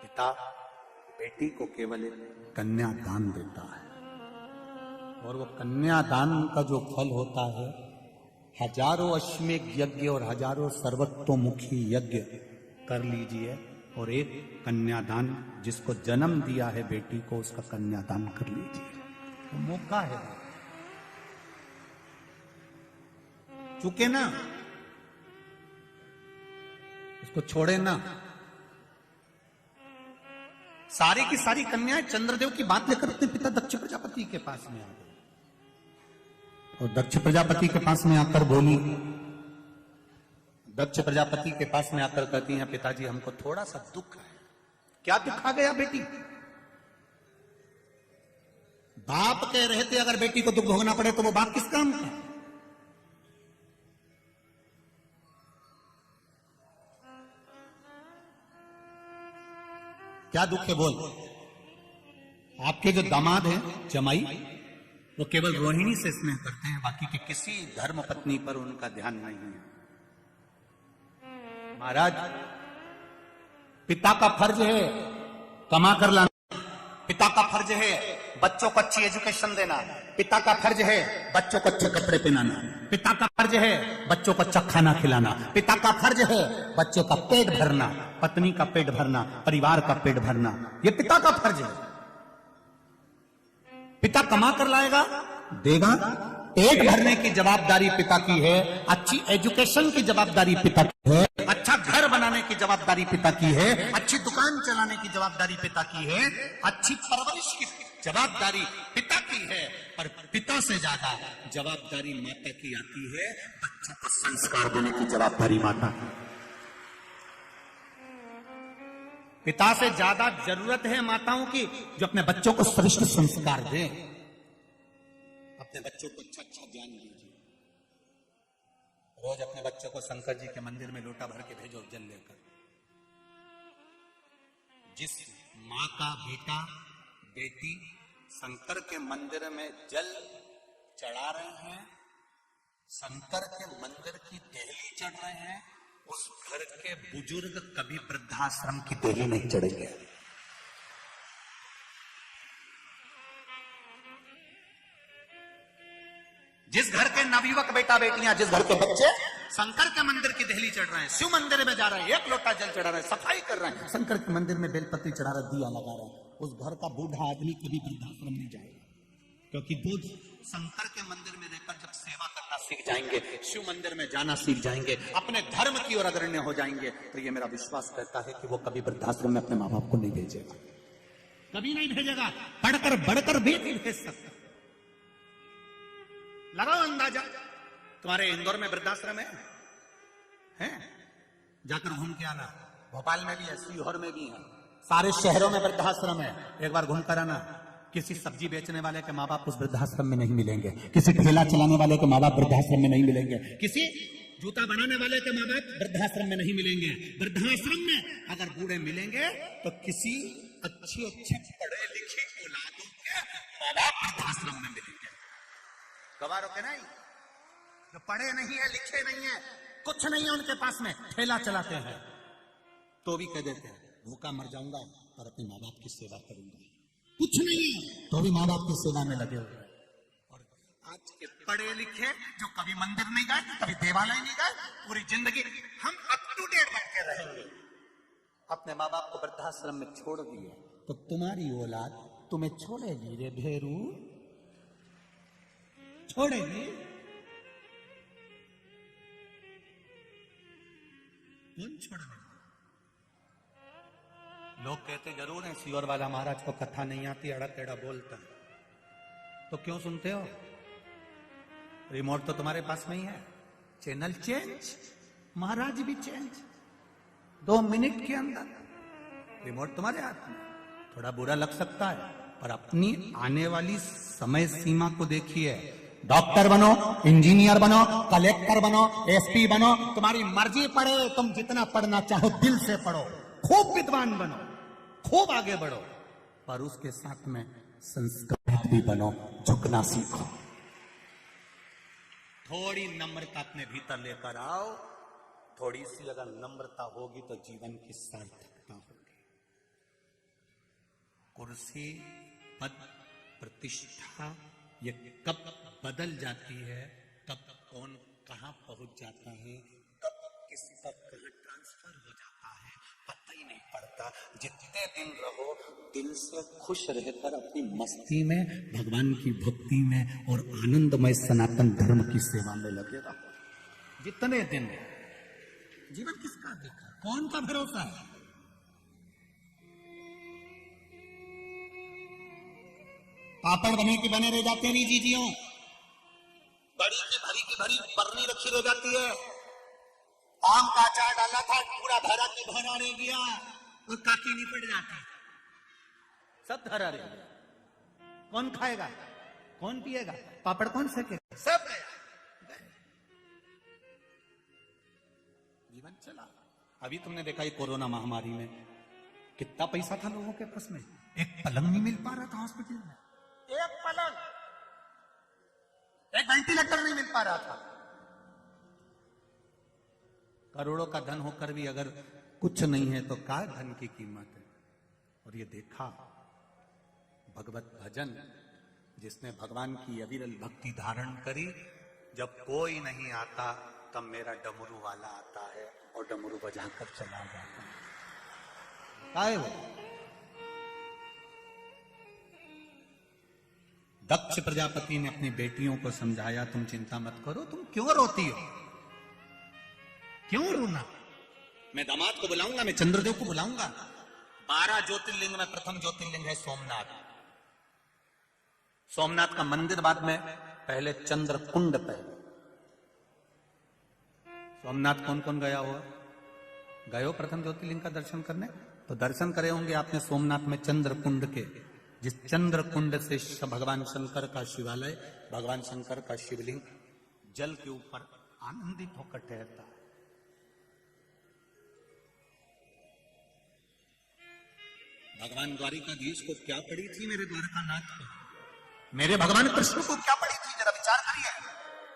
पिता बेटी को केवल एक कन्यादान देता है, और वो कन्यादान का जो फल होता है, हजारों अश्वमेध यज्ञ और हजारों सर्वतोमुखी यज्ञ कर लीजिए, और एक कन्यादान जिसको जन्म दिया है बेटी को, उसका कन्यादान कर लीजिए। तो मौका है, चुके ना, उसको छोड़े ना। सारी की सारी कन्याएं चंद्रदेव की बात लेकर अपने पिता दक्ष प्रजापति के पास में आ गई, और दक्ष प्रजापति के पास में आकर बोली, दक्ष प्रजापति के पास में आकर कहती हैं, पिताजी हमको थोड़ा सा दुख है। क्या दुख आ गया बेटी? बाप कह रहे थे अगर बेटी को दुख भोगना पड़े तो वो बाप किस काम का? क्या दुख है बोल? आपके जो दामाद हैं जमाई, वो केवल रोहिणी से स्नेह करते हैं, बाकी के किसी धर्म पत्नी पर उनका ध्यान नहीं है। महाराज, पिता का फर्ज है कमा कर लाना, पिता का फर्ज है बच्चों को अच्छी एजुकेशन देना, पिता का फर्ज है बच्चों को अच्छे कपड़े पहनाना, पिता का फर्ज है बच्चों को अच्छा खाना खिलाना, पिता का फर्ज है बच्चे का पेट भरना, पत्नी का पेट भरना, परिवार का पेट भरना। ये पिता का फर्ज है। पिता कमा कर लाएगा, देगा, पेट भरने की जवाबदारी पिता की है, अच्छी एजुकेशन की जवाबदारी पिता की है, अच्छा घर बनाने की जवाबदारी पिता की है, अच्छी दुकान चलाने की जवाबदारी पिता की है, अच्छी परवरिश की जवाबदारी पिता की है। पर पिता से ज्यादा जवाबदारी माता की आती है, बच्चों को संस्कार देने की जवाबदारी माता की। पिता से ज्यादा जरूरत है माताओं की, जो अपने बच्चों को श्रेष्ठ संस्कार दे, अपने बच्चों को अच्छा अच्छा ज्ञान दीजिए। रोज अपने बच्चों को शंकर जी के मंदिर में लोटा भर के भेजो जल लेकर। जिस माँ का बेटा बेटी शंकर के मंदिर में जल चढ़ा रहे हैं, शंकर के मंदिर की देहली चढ़ रहे हैं, उस घर के बुजुर्ग कभी वृद्धाश्रम की देहली नहीं चढ़ेंगे। जिस घर के नवयुवक बेटा बेटियां, जिस घर के बच्चे शंकर के मंदिर की देहली चढ़ रहे हैं, शिव मंदिर में जा रहे हैं, एक लोटा जल चढ़ा रहे हैं, सफाई कर रहे हैं, शंकर के मंदिर में बेलपत्ती चढ़ा रहे, दिया लगा रहे हैं, उस घर का बूढ़ा आदमी कभी वृद्धाश्रम नहीं जाएगा। क्योंकि वो शंकर के मंदिर में रहकर जब सेवा करना सीख जाएंगे, शिव मंदिर में जाना सीख जाएंगे, अपने धर्म की ओर अग्रण्य हो जाएंगे, तो ये मेरा विश्वास कहता है कि वो कभी वृद्धाश्रम में अपने माँ बाप को नहीं भेजेगा, कभी नहीं भेजेगा, पढ़कर बढ़कर भी नहीं भेज सकता। लगाओ अंदाजा, तुम्हारे इंदौर में वृद्धाश्रम है? जाकर घूम के आना। भोपाल में भी है, सीहोर में भी है, सारे शहरों में वृद्धाश्रम है, एक बार घूम कर आना। किसी सब्जी बेचने वाले के माँ बाप उस वृद्धाश्रम में नहीं मिलेंगे, किसी ठेला चलाने वाले के माँ बाप वृद्धाश्रम में नहीं मिलेंगे, किसी जूता बनाने वाले के माँ बाप वृद्धाश्रम में नहीं मिलेंगे। वृद्धाश्रम में अगर बूढ़े मिलेंगे तो किसी अच्छी पढ़े लिखे औलादों के माँ बाप वृद्धाश्रम में मिलेंगे। गवारों के नहीं, जो पढ़े नहीं है, लिखे नहीं है, कुछ नहीं है उनके पास में, ठेला चलाते हैं, तो भी कह देते हैं भूखा मर जाऊंगा पर अपने माँ बाप की सेवा करूंगा। कुछ नहीं है तो भी माँ बाप की सेवा में लगे हुए हैं। और आज के पढ़े लिखे जो कभी मंदिर नहीं गए, कभी देवालय नहीं गए, पूरी जिंदगी हम अप टू डेट बन के रहेंगे, अपने माँ बाप को वृद्धाश्रम में छोड़ दिए, तो तुम्हारी औलाद तुम्हें छोड़ेगी रे भेरू, छोड़ेगी? कौन छोड़ेगा? लोग कहते जरूर हैं सियोर वाला महाराज को कथा नहीं आती, अड़ा टेढ़ा बोलता है, तो क्यों सुनते हो? रिमोट तो तुम्हारे पास में ही है, चैनल चेंज, महाराज भी चेंज, 2 मिनट के अंदर रिमोट तुम्हारे हाथ में। थोड़ा बुरा लग सकता है, पर अपनी आने वाली समय सीमा को देखिए। डॉक्टर बनो, इंजीनियर बनो, कलेक्टर बनो, एसपी बनो, तुम्हारी मर्जी, पढ़े तुम जितना पढ़ना चाहो, दिल से पढ़ो, खूब विद्वान बनो, खूब आगे बढ़ो, पर उसके साथ में संस्कृत भी बनो, झुकना सीखो। थोड़ी नम्रता अपने भीतर लेकर आओ, थोड़ी सी अगर नम्रता होगी तो जीवन की सार्थकता होगी। कुर्सी, पद, प्रतिष्ठा ये कब बदल जाती है, कब कौन कहां पहुंच जाता है, कब किसका कहां ट्रांसफर हो जाता है, पता ही नहीं पड़ता। जितने दिन रहो दिल से खुश रहकर अपनी मस्ती में, भगवान की भक्ति में और आनंदमय सनातन धर्म की सेवा में लगे रहो। जितने दिन, जीवन किसका देखा, कौन का भरोसा है? पापड़ बने के बने रह जाते नहीं जीजियों, बड़ी की भरी बरनी रखी रह जाती है। आम का अचार डाला था, पूरा भरा की भरा रह गया, और काकी नहीं पड़ जाती, सब धरा रह गया। कौन खाएगा, कौन पिएगा, पापड़ कौन सेकेगा, सब गया। जीवन चला। अभी तुमने देखा ये कोरोना महामारी में कितना पैसा था लोगों के पास में, एक पलंग नहीं मिल पा रहा था हॉस्पिटल में, एक पलंग, एक वेंटिलेटर नहीं मिल पा रहा था। करोड़ों का धन होकर भी अगर कुछ नहीं है तो क्या धन की कीमत है। और ये देखा भगवत भजन, जिसने भगवान की अविरल भक्ति धारण करी, जब कोई नहीं आता तब मेरा डमरू वाला आता है और डमरू बजाकर चला जाता है। क्या है वो? दक्ष प्रजापति ने अपनी बेटियों को समझाया, तुम चिंता मत करो, तुम क्यों रोती हो, क्यों रोना? मैं दामाद को बुलाऊंगा, मैं चंद्रदेव को बुलाऊंगा। 12 ज्योतिर्लिंग में प्रथम ज्योतिर्लिंग है सोमनाथ। सोमनाथ का मंदिर बाद में, पहले चंद्र कुंड पे। सोमनाथ कौन कौन गया हुआ? गए हो प्रथम ज्योतिर्लिंग का दर्शन करने? तो दर्शन करे होंगे आपने सोमनाथ में चंद्र कुंड के, जिस चंद्र कुंड से भगवान शंकर का शिवालय, भगवान शंकर का शिवलिंग जल के ऊपर आनंदित होकर ठहरता है। भगवान द्वारिकाधीश को क्या पड़ी थी मेरे द्वारकानाथ को, मेरे भगवान कृष्ण को क्या पड़ी थी? जरा विचार करिए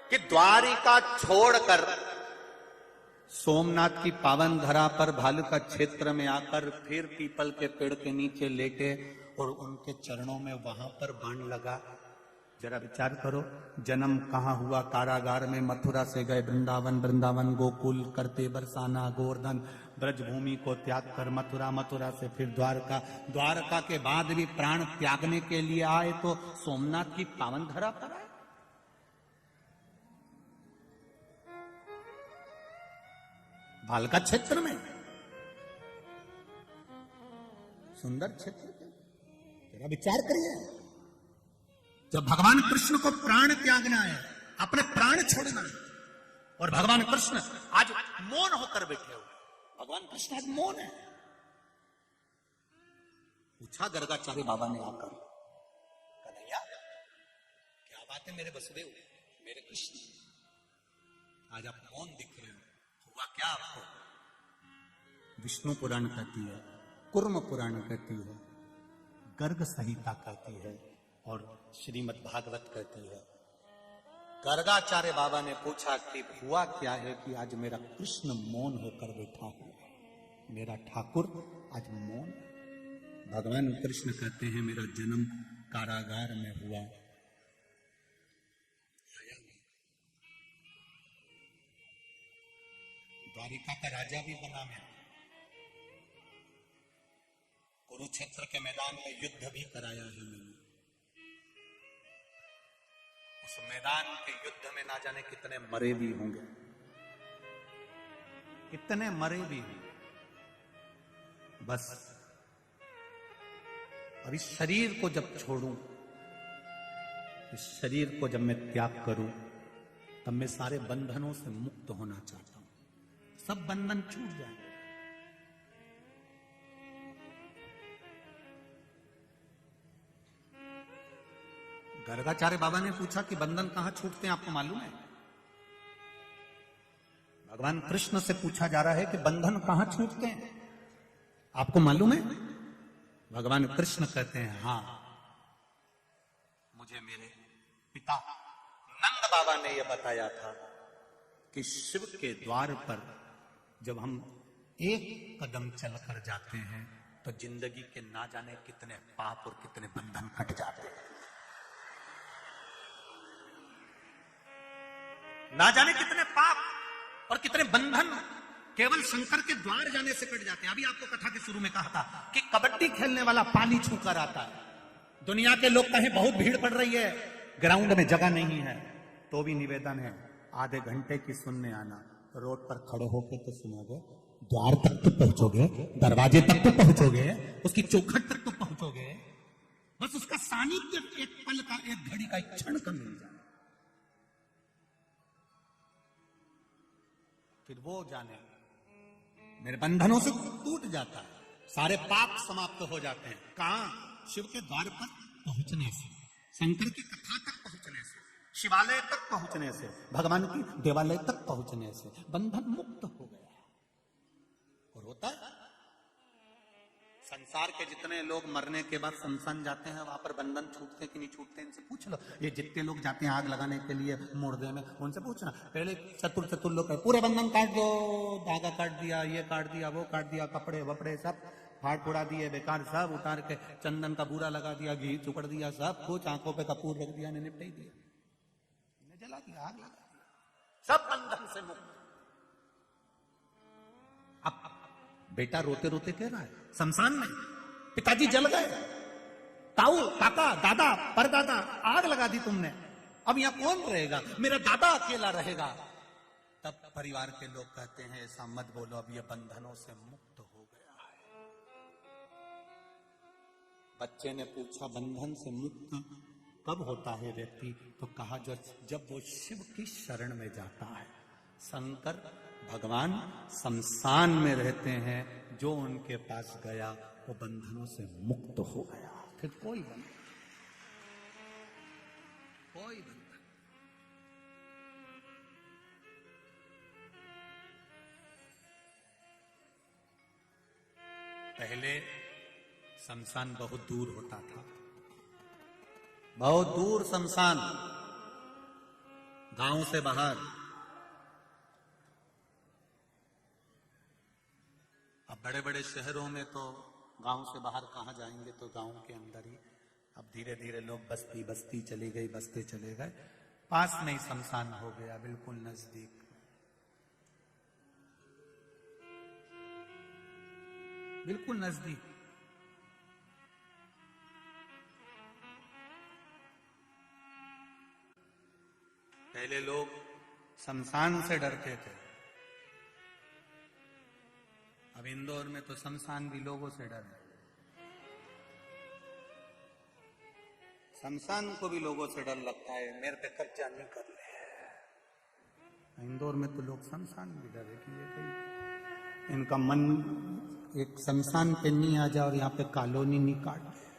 कि द्वारिका छोड़कर सोमनाथ की पावन धरा पर भालू का क्षेत्र में आकर फिर पीपल के पेड़ के नीचे लेटे और उनके चरणों में वहां पर बाण लगा। जरा विचार करो, जन्म कहां हुआ? कारागार में। मथुरा से गए वृंदावन, वृंदावन गोकुल करते बरसाना गोवर्धन, ब्रजभूमि को त्याग कर मथुरा, मथुरा से फिर द्वारका, द्वारका के बाद भी प्राण त्यागने के लिए आए तो सोमनाथ की पावन धरा पर आए। भालका क्षेत्र में, सुंदर क्षेत्र, जरा विचार करिए। जब भगवान कृष्ण को प्राण त्यागना है, अपने प्राण छोड़ना है, और भगवान कृष्ण आज मौन होकर बैठे हो, भगवान कृष्ण आज मौन है। पूछा गर्गाचार्य बाबा ने आकर, कन्हैया क्या बात है मेरे वसुदेव, मेरे कृष्ण, आज आप मौन दिख रहे हो, हुआ क्या आपको? विष्णु पुराण कहती है, कुर्म पुराण कहती है, गर्ग संहिता कहती है और श्रीमद् भागवत कहती है। गर्गाचार्य बाबा ने पूछा कि हुआ क्या है कि आज मेरा कृष्ण मौन होकर बैठा हुआ है, मेरा ठाकुर आज मौन। भगवान कृष्ण कहते हैं मेरा जन्म कारागार में हुआ, द्वारिका का राजा भी बना मैं, कुरुक्षेत्र के मैदान में युद्ध भी कराया है मैंने। उस मैदान के युद्ध में ना जाने कितने मरे भी होंगे, कितने मरे भी होंगे। बस अब इस शरीर को जब छोड़ूं, इस शरीर को जब मैं त्याग करूं, तब मैं सारे बंधनों से मुक्त होना चाहता हूं, सब बंधन छूट जाए। गर्गाचार्य बाबा ने पूछा कि बंधन कहां छूटते हैं, आपको मालूम है? भगवान कृष्ण से पूछा जा रहा है कि बंधन कहां छूटते हैं, आपको मालूम है? भगवान कृष्ण कहते हैं, हां, मुझे मेरे पिता नंद बाबा ने यह बताया था कि शिव के द्वार पर जब हम एक कदम चलकर जाते हैं तो जिंदगी के ना जाने कितने पाप और कितने बंधन कट जाते हैं, ना जाने कितने पाप और कितने बंधन केवल शंकर के द्वार जाने से कट जाते हैं। अभी आपको कथा के शुरू में कहा था कि कबड्डी खेलने वाला पाली छूकर आता है, दुनिया के लोग कहें बहुत भीड़ पड़ रही है, ग्राउंड में जगह नहीं है, तो भी निवेदन है आधे घंटे की सुनने आना, रोड पर खड़े होकर तो सुनोगे, द्वार तक तो पहुंचोगे, दरवाजे तक तो पहुंचोगे, उसकी चौखट तक तो पहुंचोगे, बस उसका सानिध्य एक पल का, एक घड़ी का, एक क्षण का मिल जाए, फिर वो जाने मेरे बंधनों से टूट जाता है, सारे पाप समाप्त हो जाते हैं। कहां? शिव के द्वार पर पहुंचने से, शंकर की कथा तक पहुंचने से, शिवालय तक पहुंचने से, भगवान की देवालय तक पहुंचने से बंधन मुक्त हो गया। और होता है संसार के जितने लोग मरने के बाद शमशान जाते हैं, वहां पर बंधन छूटते कि नहीं छूटते, इनसे पूछ लो। ये जितने लोग जाते हैं आग लगाने के लिए मुर्दे में, उनसे पूछना। पहले चतुर लोग पूरे बंधन काट दो, धागा काट दिया, ये काट दिया, वो काट दिया, कपड़े वपड़े सब फाड़ फुड़ा दिए, बेकार सब उतार के चंदन का बूरा लगा दिया, घी चुकड़ दिया, सब कुछ आंखों पे कपूर रख दिया, निपटा ही दिया, जला दिया, आग लगा दिया, सब बंधन से मुक्त। अब बेटा रोते रोते कह रहा है, शमशान में पिताजी जल गए, ताऊ, काका, दादा, परदादा, आग लगा दी तुमने, अब यहां कौन रहेगा, मेरा दादा अकेला रहेगा। तब परिवार के लोग कहते हैं, ऐसा मत बोलो, अब ये बंधनों से मुक्त हो गया है। बच्चे ने पूछा, बंधन से मुक्त कब होता है व्यक्ति? तो कहा, जब वो शिव की शरण में जाता है। शंकर भगवान शमशान में रहते हैं, जो उनके पास गया वो बंधनों से मुक्त हो गया, फिर कोई बंधन, कोई बंधन। पहले शमशान बहुत दूर होता था, बहुत दूर शमशान, गांव से बाहर। अब बड़े बड़े शहरों में तो गांव से बाहर कहां जाएंगे, तो गांव के अंदर ही। अब धीरे धीरे लोग बस्ती बस्ती चली गई, बसते चले गए, पास में ही शमशान हो गया, बिल्कुल नजदीक। बिल्कुल नजदीक। पहले लोग शमशान से डरते थे, अब इंदौर में तो शमशान भी लोगों से डर है, शमशान को भी लोगों से डर लगता है, मेरे पे कब्जा नहीं कर ले। इंदौर में तो लोग शमशान भी डरे कि ये कहीं इनका मन एक शमशान पे नहीं आ जाए और यहाँ पे कॉलोनी नहीं काट दे।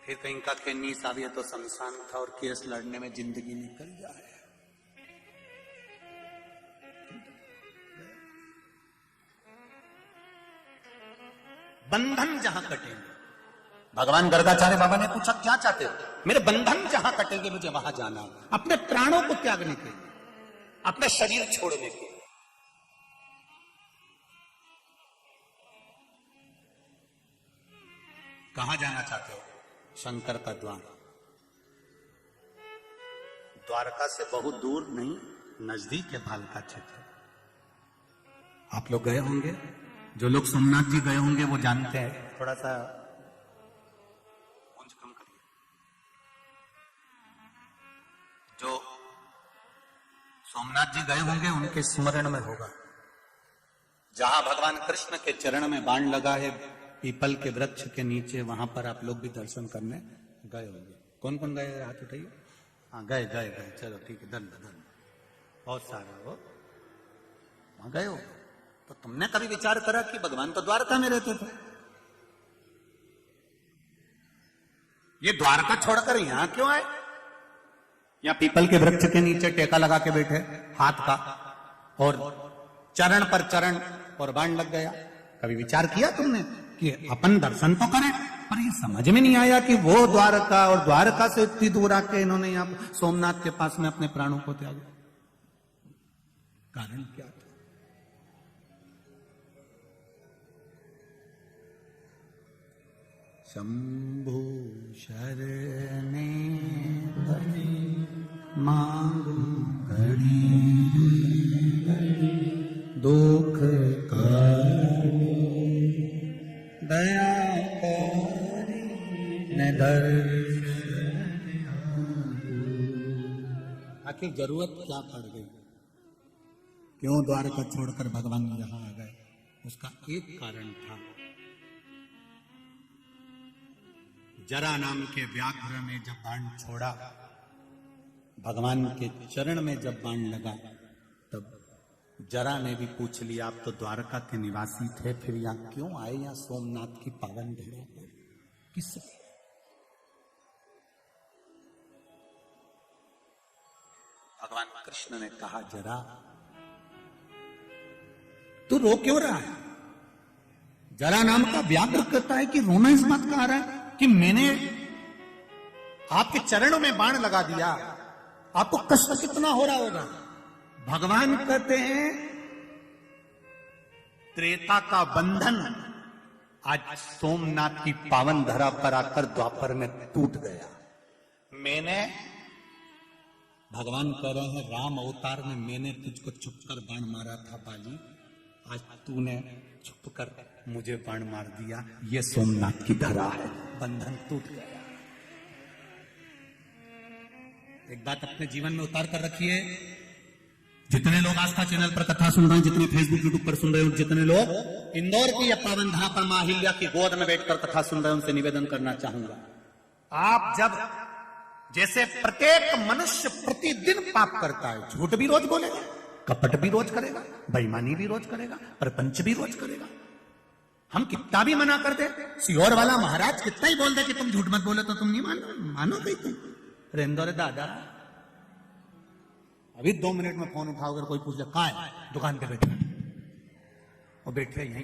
फिर कहीं का केनी साबिया तो शमशान था और केस लड़ने में जिंदगी निकल जाए। बंधन जहां कटेंगे, भगवान गर्गाचार्य बाबा ने पूछा क्या चाहते हो? मेरे बंधन जहां कटेंगे मुझे वहां जाना, अपने प्राणों को त्यागने के लिए, अपने शरीर छोड़ने के लिए। कहां जाना चाहते हो? शंकर का द्वार। द्वारका से बहुत दूर नहीं, नजदीक है भालका क्षेत्र। आप लोग गए होंगे, जो लोग सोमनाथ जी गए होंगे वो जानते हैं। थोड़ा सा ऊंच कम करिए। जो सोमनाथ जी गए होंगे, उनके स्मरण में होगा। जहां भगवान कृष्ण के चरण में बाण लगा है पीपल के वृक्ष के नीचे, वहां पर आप लोग भी दर्शन करने गए होंगे। कौन कौन गए, हाथ उठाइए। हाँ गए गए गए, चलो ठीक है, धन्य धन्य, बहुत सारा हो वहां गए हो। तो तुमने कभी विचार करा कि भगवान तो द्वारका में रहते थे, ये द्वारका छोड़कर यहां क्यों आए? या पीपल के वृक्ष के नीचे टेका लगा के बैठे हाथ का, और चरण पर चरण और बाण लग गया। कभी विचार किया तुमने कि अपन दर्शन तो करें, पर ये समझ में नहीं आया कि वो द्वारका, और द्वारका से इतनी दूर आके इन्होंने यहां सोमनाथ के पास में अपने प्राणों को त्यागा। कारण क्या था? शंभु शरणे मांगू घड़ी दुख करी दया करी न दर्शन। आखिर जरूरत क्या पड़ गई, क्यों द्वारका छोड़कर भगवान यहां आ गए? उसका एक कारण था, जरा नाम के व्याघ्र ने जब बाण छोड़ा, भगवान के चरण में जब बाण लगा, तब जरा ने भी पूछ लिया, आप तो द्वारका के निवासी थे, फिर यहां क्यों आए? यहां सोमनाथ की पावन धरा पर किस? भगवान कृष्ण ने कहा, जरा तू रो क्यों रहा है? जरा नाम का व्याघ्र कहता है कि रोना इस बात का आ रहा है कि मैंने आपके चरणों में बाण लगा दिया, आपको कष्ट कितना हो रहा होगा। भगवान कहते हैं, त्रेता का बंधन आज सोमनाथ की पावन धरा पर आकर द्वापर में टूट गया। मैंने, भगवान कह रहे हैं, राम अवतार में मैंने तुझको छुपकर बाण मारा था बाली, आज तूने छुपकर मुझे बाण मार दिया। ये सोमनाथ की धरा है, बंधन टूट गया। एक बात अपने जीवन में उतार कर रखिए, जितने लोग आस्था चैनल पर कथा सुन रहे हैं, जितने फेसबुक यूट्यूब पर सुन रहे हैं, जितने लोग इंदौर की या पावन धरा पर मां अहिल्या की गोद में बैठकर कथा सुन रहे हैं, उनसे निवेदन करना चाहूंगा, आप जब, जैसे प्रत्येक मनुष्य प्रतिदिन पाप करता है, झूठ भी रोज बोलेगा, कपट भी रोज करेगा, बेईमानी भी रोज करेगा, प्रपंच भी रोज करेगा। हम कितना भी मना कर दे, सिहोर वाला महाराज कितना ही बोल दे कि तुम झूठ मत बोले, तो तुम नहीं मानो भाई तुम रेंदोरे दादा। अभी 2 मिनट में फोन उठाओगे, कोई पूछ ले कहाँ है, दुकान पे बैठे, और बैठे यहीं,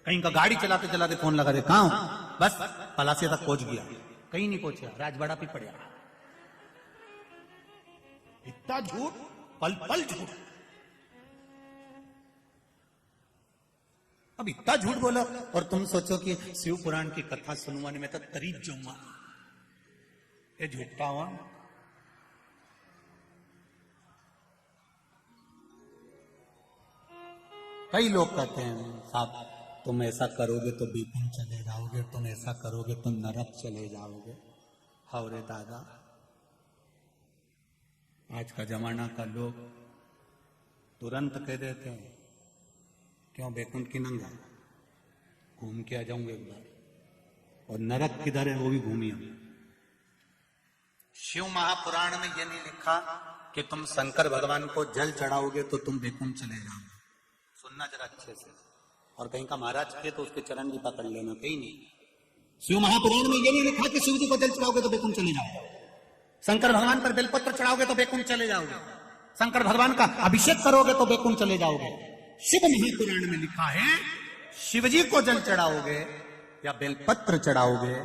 कहीं का गाड़ी चलाते चलाते फोन लगा दे, कहाँ हूं, बस पलासी तक पहुंच गया, कहीं नहीं पहुंचा, राजवाड़ा पे पड़ा। इतना झूठ, पल पल झूठ। अब इतना झूठ बोलो और तुम सोचो कि शिव पुराण की कथा सुनवाने में तो तरीब जाऊंगा, ये झूठता हुआ। कई लोग कहते हैं, साहब तुम ऐसा करोगे तो बेकुंठ चले जाओगे, तुम ऐसा करोगे तो नरक चले जाओगे। हौरे दादा, आज का जमाना का लोग तुरंत कह देते हैं, क्यों बेकुंठ की नंगा, घूम के आ जाऊंगे एक बार, और नरक किधर है वो भी घूमिए। शिव महापुराण में ये नहीं लिखा कि तुम शंकर भगवान को जल चढ़ाओगे तो तुम बेकुंठ चले जाओगे। सुनना जरा अच्छे से, और कहीं का महाराज के तो उसके चरण भी पकड़ लेना, कहीं नहीं। शिव महापुराण में ये नहीं लिखा कि शिव जी को जल चढ़ाओगे तो बेकुंठ चले जाओगे, शंकर भगवान पर बेलपत्र चढ़ाओगे तो बेकुंठ चले जाओगे, शंकर भगवान का अभिषेक करोगे तो बेकुंठ चले जाओगे। शिव महापुराण में लिखा है, शिवजी को जल चढ़ाओगे या बेलपत्र चढ़ाओगे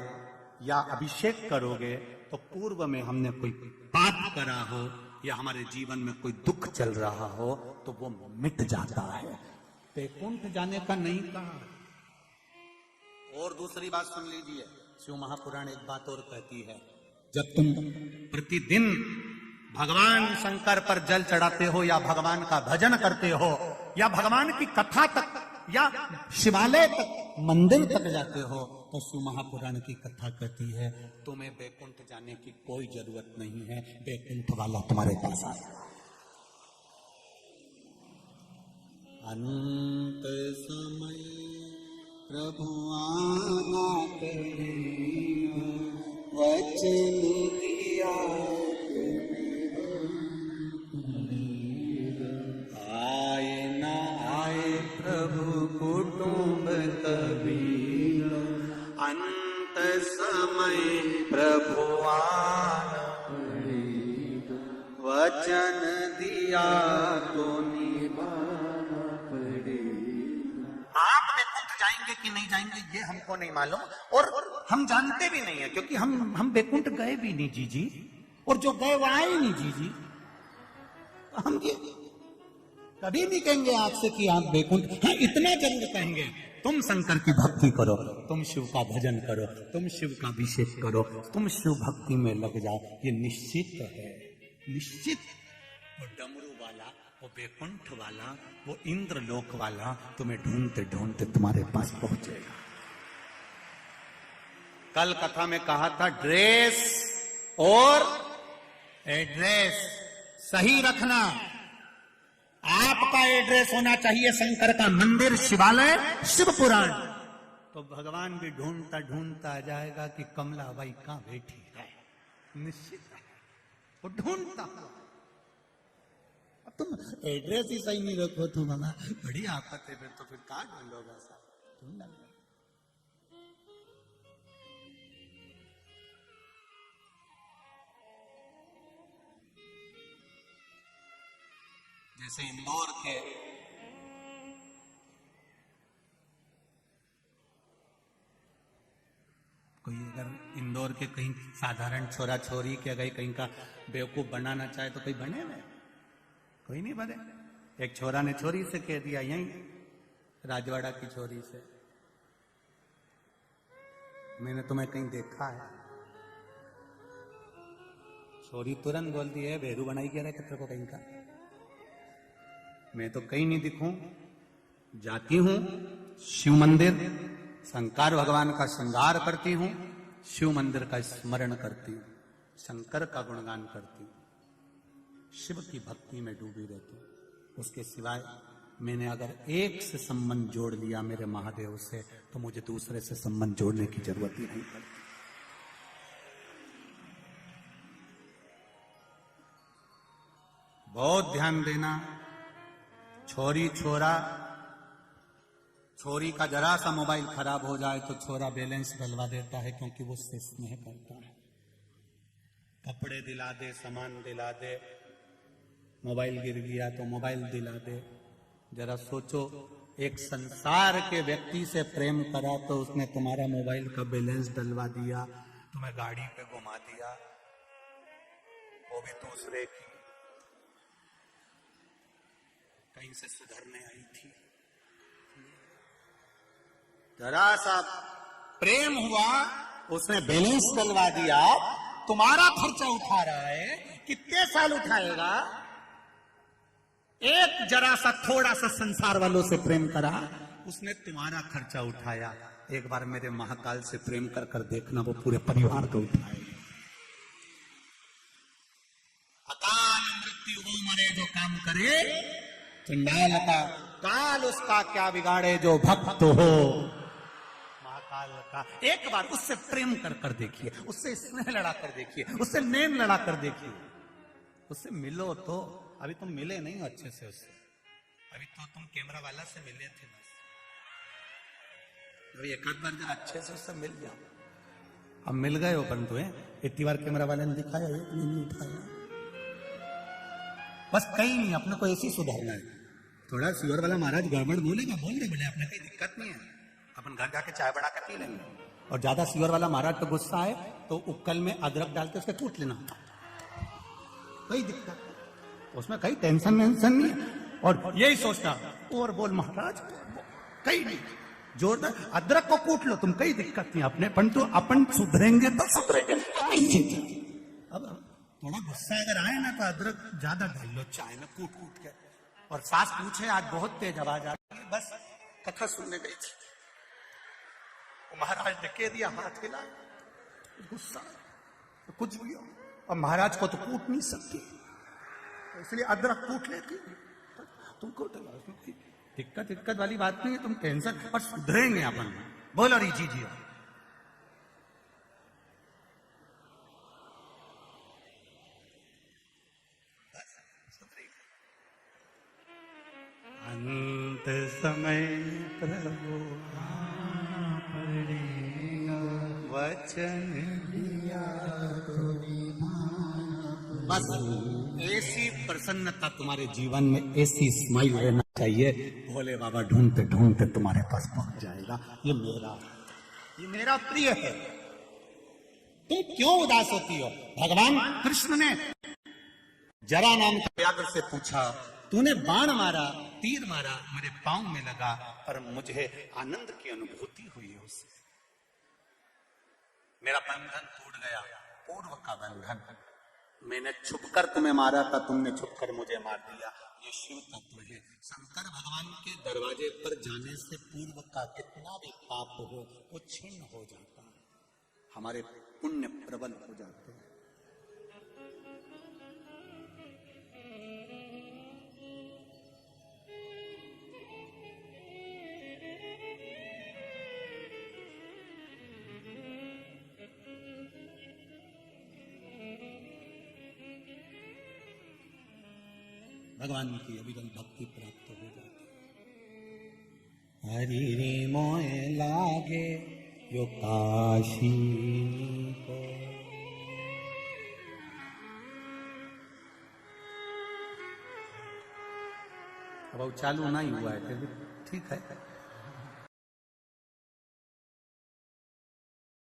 या अभिषेक करोगे तो पूर्व में हमने कोई पाप करा हो या हमारे जीवन में कोई दुख चल रहा हो तो वो मिट जाता है। बेकुंठ जाने का नहीं कहा। और दूसरी बात सुन लीजिए, शिव महापुराण एक बात और कहती है, जब तुम प्रतिदिन भगवान शंकर पर जल चढ़ाते हो या भगवान का भजन करते हो या भगवान की कथा तक या शिवालय तक, मंदिर तक जाते हो, तो शिव महापुराण की कथा कहती है तुम्हें बैकुंठ जाने की कोई जरूरत नहीं है, बैकुंठ वाला तुम्हारे पास आया। अंत समय प्रभु आना वचन दिया, आए ना आए प्रभु कुटुंब कबीर, अंत समय प्रभु आना वचन दिया तो निभाना पड़ेगा। आप बैकुंठ जाएंगे कि नहीं जाएंगे ये हमको नहीं मालूम, और हम जानते भी नहीं है, क्योंकि हम बैकुंठ गए भी नहीं जी, और जो गए वो आए नहीं जी। हम ये कभी नहीं कहेंगे आपसे कि आप बैकुंठ, हाँ इतना जरूर कहेंगे तुम शंकर की भक्ति करो, तुम शिव का भजन करो, तुम शिव का अभिषेक करो, तुम शिव भक्ति में लग जाओ, ये निश्चित है, निश्चित। वो डमरू वाला, वो बैकुंठ वाला, वो इंद्र लोक वाला तुम्हें ढूंढते ढूंढते तुम्हारे पास पहुंचेगा। कल कथा में कहा था ड्रेस और एड्रेस सही रखना। आपका एड्रेस होना चाहिए शंकर का मंदिर, शिवालय, शिव पुराण, तो भगवान भी ढूंढता ढूंढता आ जाएगा कि कमला बाई कहां बैठी है, निश्चित है वो ढूंढता। अब तुम एड्रेस ही सही नहीं रखो तो मामा बड़ी आफत है, फिर तो फिर कहां ढूंढोगा साहब, ढूंढना। जैसे इंदौर के कोई अगर इंदौर के कहीं साधारण छोरा छोरी के अगर कहीं का बेवकूफ बनाना चाहे तो कोई बने में, कोई नहीं बने। एक छोरा ने छोरी से कह दिया, यहीं राजवाड़ा की छोरी से, मैंने तुम्हें कहीं देखा है। छोरी तुरंत बोल दी है भेरू बनाई कह रहा है तेरे को कहीं का, मैं तो कहीं नहीं दिखूं, जाती हूं शिव मंदिर, शंकर भगवान का श्रृंगार करती हूं, शिव मंदिर का स्मरण करती हूं, शंकर का गुणगान करती हूं, शिव की भक्ति में डूबी रहती हूं। उसके सिवाय मैंने अगर एक से संबंध जोड़ लिया मेरे महादेव से, तो मुझे दूसरे से संबंध जोड़ने की जरूरत ही नहीं पड़ती। बहुत ध्यान देना, छोरी छोरा, छोरी का जरा सा मोबाइल खराब हो जाए तो छोरा बैलेंस डलवा देता है, क्योंकि वो उससे स्नेह करता है। कपड़े दिला दे, सामान दिला दे, मोबाइल गिर गया तो मोबाइल दिला दे। जरा सोचो, एक संसार के व्यक्ति से प्रेम करा तो उसने तुम्हारा मोबाइल का बैलेंस डलवा दिया, तुम्हें गाड़ी पे घुमा दिया, वो भी दूसरे की, कहीं से सुधरने आई थी। जरा सा प्रेम हुआ, उसने बैलेंस डलवा दिया, तुम्हारा खर्चा उठा रहा है, कितने साल उठाएगा? एक जरा सा थोड़ा सा संसार वालों से प्रेम करा, उसने तुम्हारा खर्चा उठाया। एक बार मेरे महाकाल से प्रेम कर कर देखना, वो पूरे परिवार को उठाएगा। अकाल मृत्यु हो मरे जो काम करे, चंडाल का काल उसका क्या बिगाड़े जो भक्त हो। महाकाल का एक बार उससे प्रेम कर कर देखिए, उससे स्नेह लड़ा कर देखिए, उससे नेम लड़ा कर देखिए, उससे मिलो तो। अभी तुम मिले नहीं अच्छे से उससे, अभी तो तुम कैमरा वाला से मिले थे बस। अभी एक आध बार जरा अच्छे से उससे मिल जाओ। अब मिल गए हो, परंतु इतनी बार कैमरा वाले ने दिखाया, एक नहीं उठाया। बस कहीं नहीं, अपने को ऐसे सुधारना है। थोड़ा सीवर वाला महाराज गड़बड़ बोलेगा, बोल दे, बोले अपने कोई दिक्कत नहीं है, अपन घर जाके चाय बना कर पी लेंगे। और ज्यादा सीवर वाला महाराज तो गुस्सा है तो उक्कल में अदरक डाल के उसके कूट लेना, कोई दिक्कत, उसमें कहीं टेंशन नहीं है। और यही सोचना और बोल महाराज, कहीं नहीं, जोरदार अदरक को कूट लो तुम, कहीं दिक्कत नहीं अपने, परंतु अपन सुधरेंगे तो सुधरेंगे। अब थोड़ा गुस्सा अगर आए ना तो अदरक ज्यादा डाल लो चाय में कूट कूट के। और सास पूछे आज बहुत तेज आवाज आ रही है, बस कथा सुनने गई थी। महाराज ने कह दिया, हाथ हिला, गुस्सा, तो कुछ भी हो। और महाराज को तो कूट नहीं सकती, इसलिए अदरक कूट लेती। तुम कूट लो, दिक्कत वाली बात नहीं है, तुम टेंशन, और सुधरेंगे अपन। बोलो री जी जी। अंत समय प्रभु वचन दिया, बस ऐसी प्रसन्नता तुम्हारे जीवन में, ऐसी स्माइल रहना चाहिए। भोले बाबा ढूंढते ढूंढते तुम्हारे पास पहुंच जाएगा। ये मेरा प्रिय है। तुम क्यों उदास होती हो? भगवान कृष्ण ने जरा नाम के व्याघ्र से पूछा, तूने बाण मारा, तीर मारा, मेरे पांव में लगा, पर मुझे आनंद की अनुभूति हुई उससे। मेरा बंधन टूट गया, पूर्व का बंधन। मैंने छुपकर तुम्हें मारा था, तुमने छुपकर मुझे मार दिया। ये शिव तत्व है। शंकर भगवान के दरवाजे पर जाने से पूर्व का कितना भी पाप हो, वो क्षीण हो जाता है, हमारे पुण्य प्रबल हो जाते हैं। भगवान की अविरल भक्ति प्राप्त हो जाती है। हरि रे मोए लागे यो काशी को। अब चालू नहीं हुआ है, ठीक है।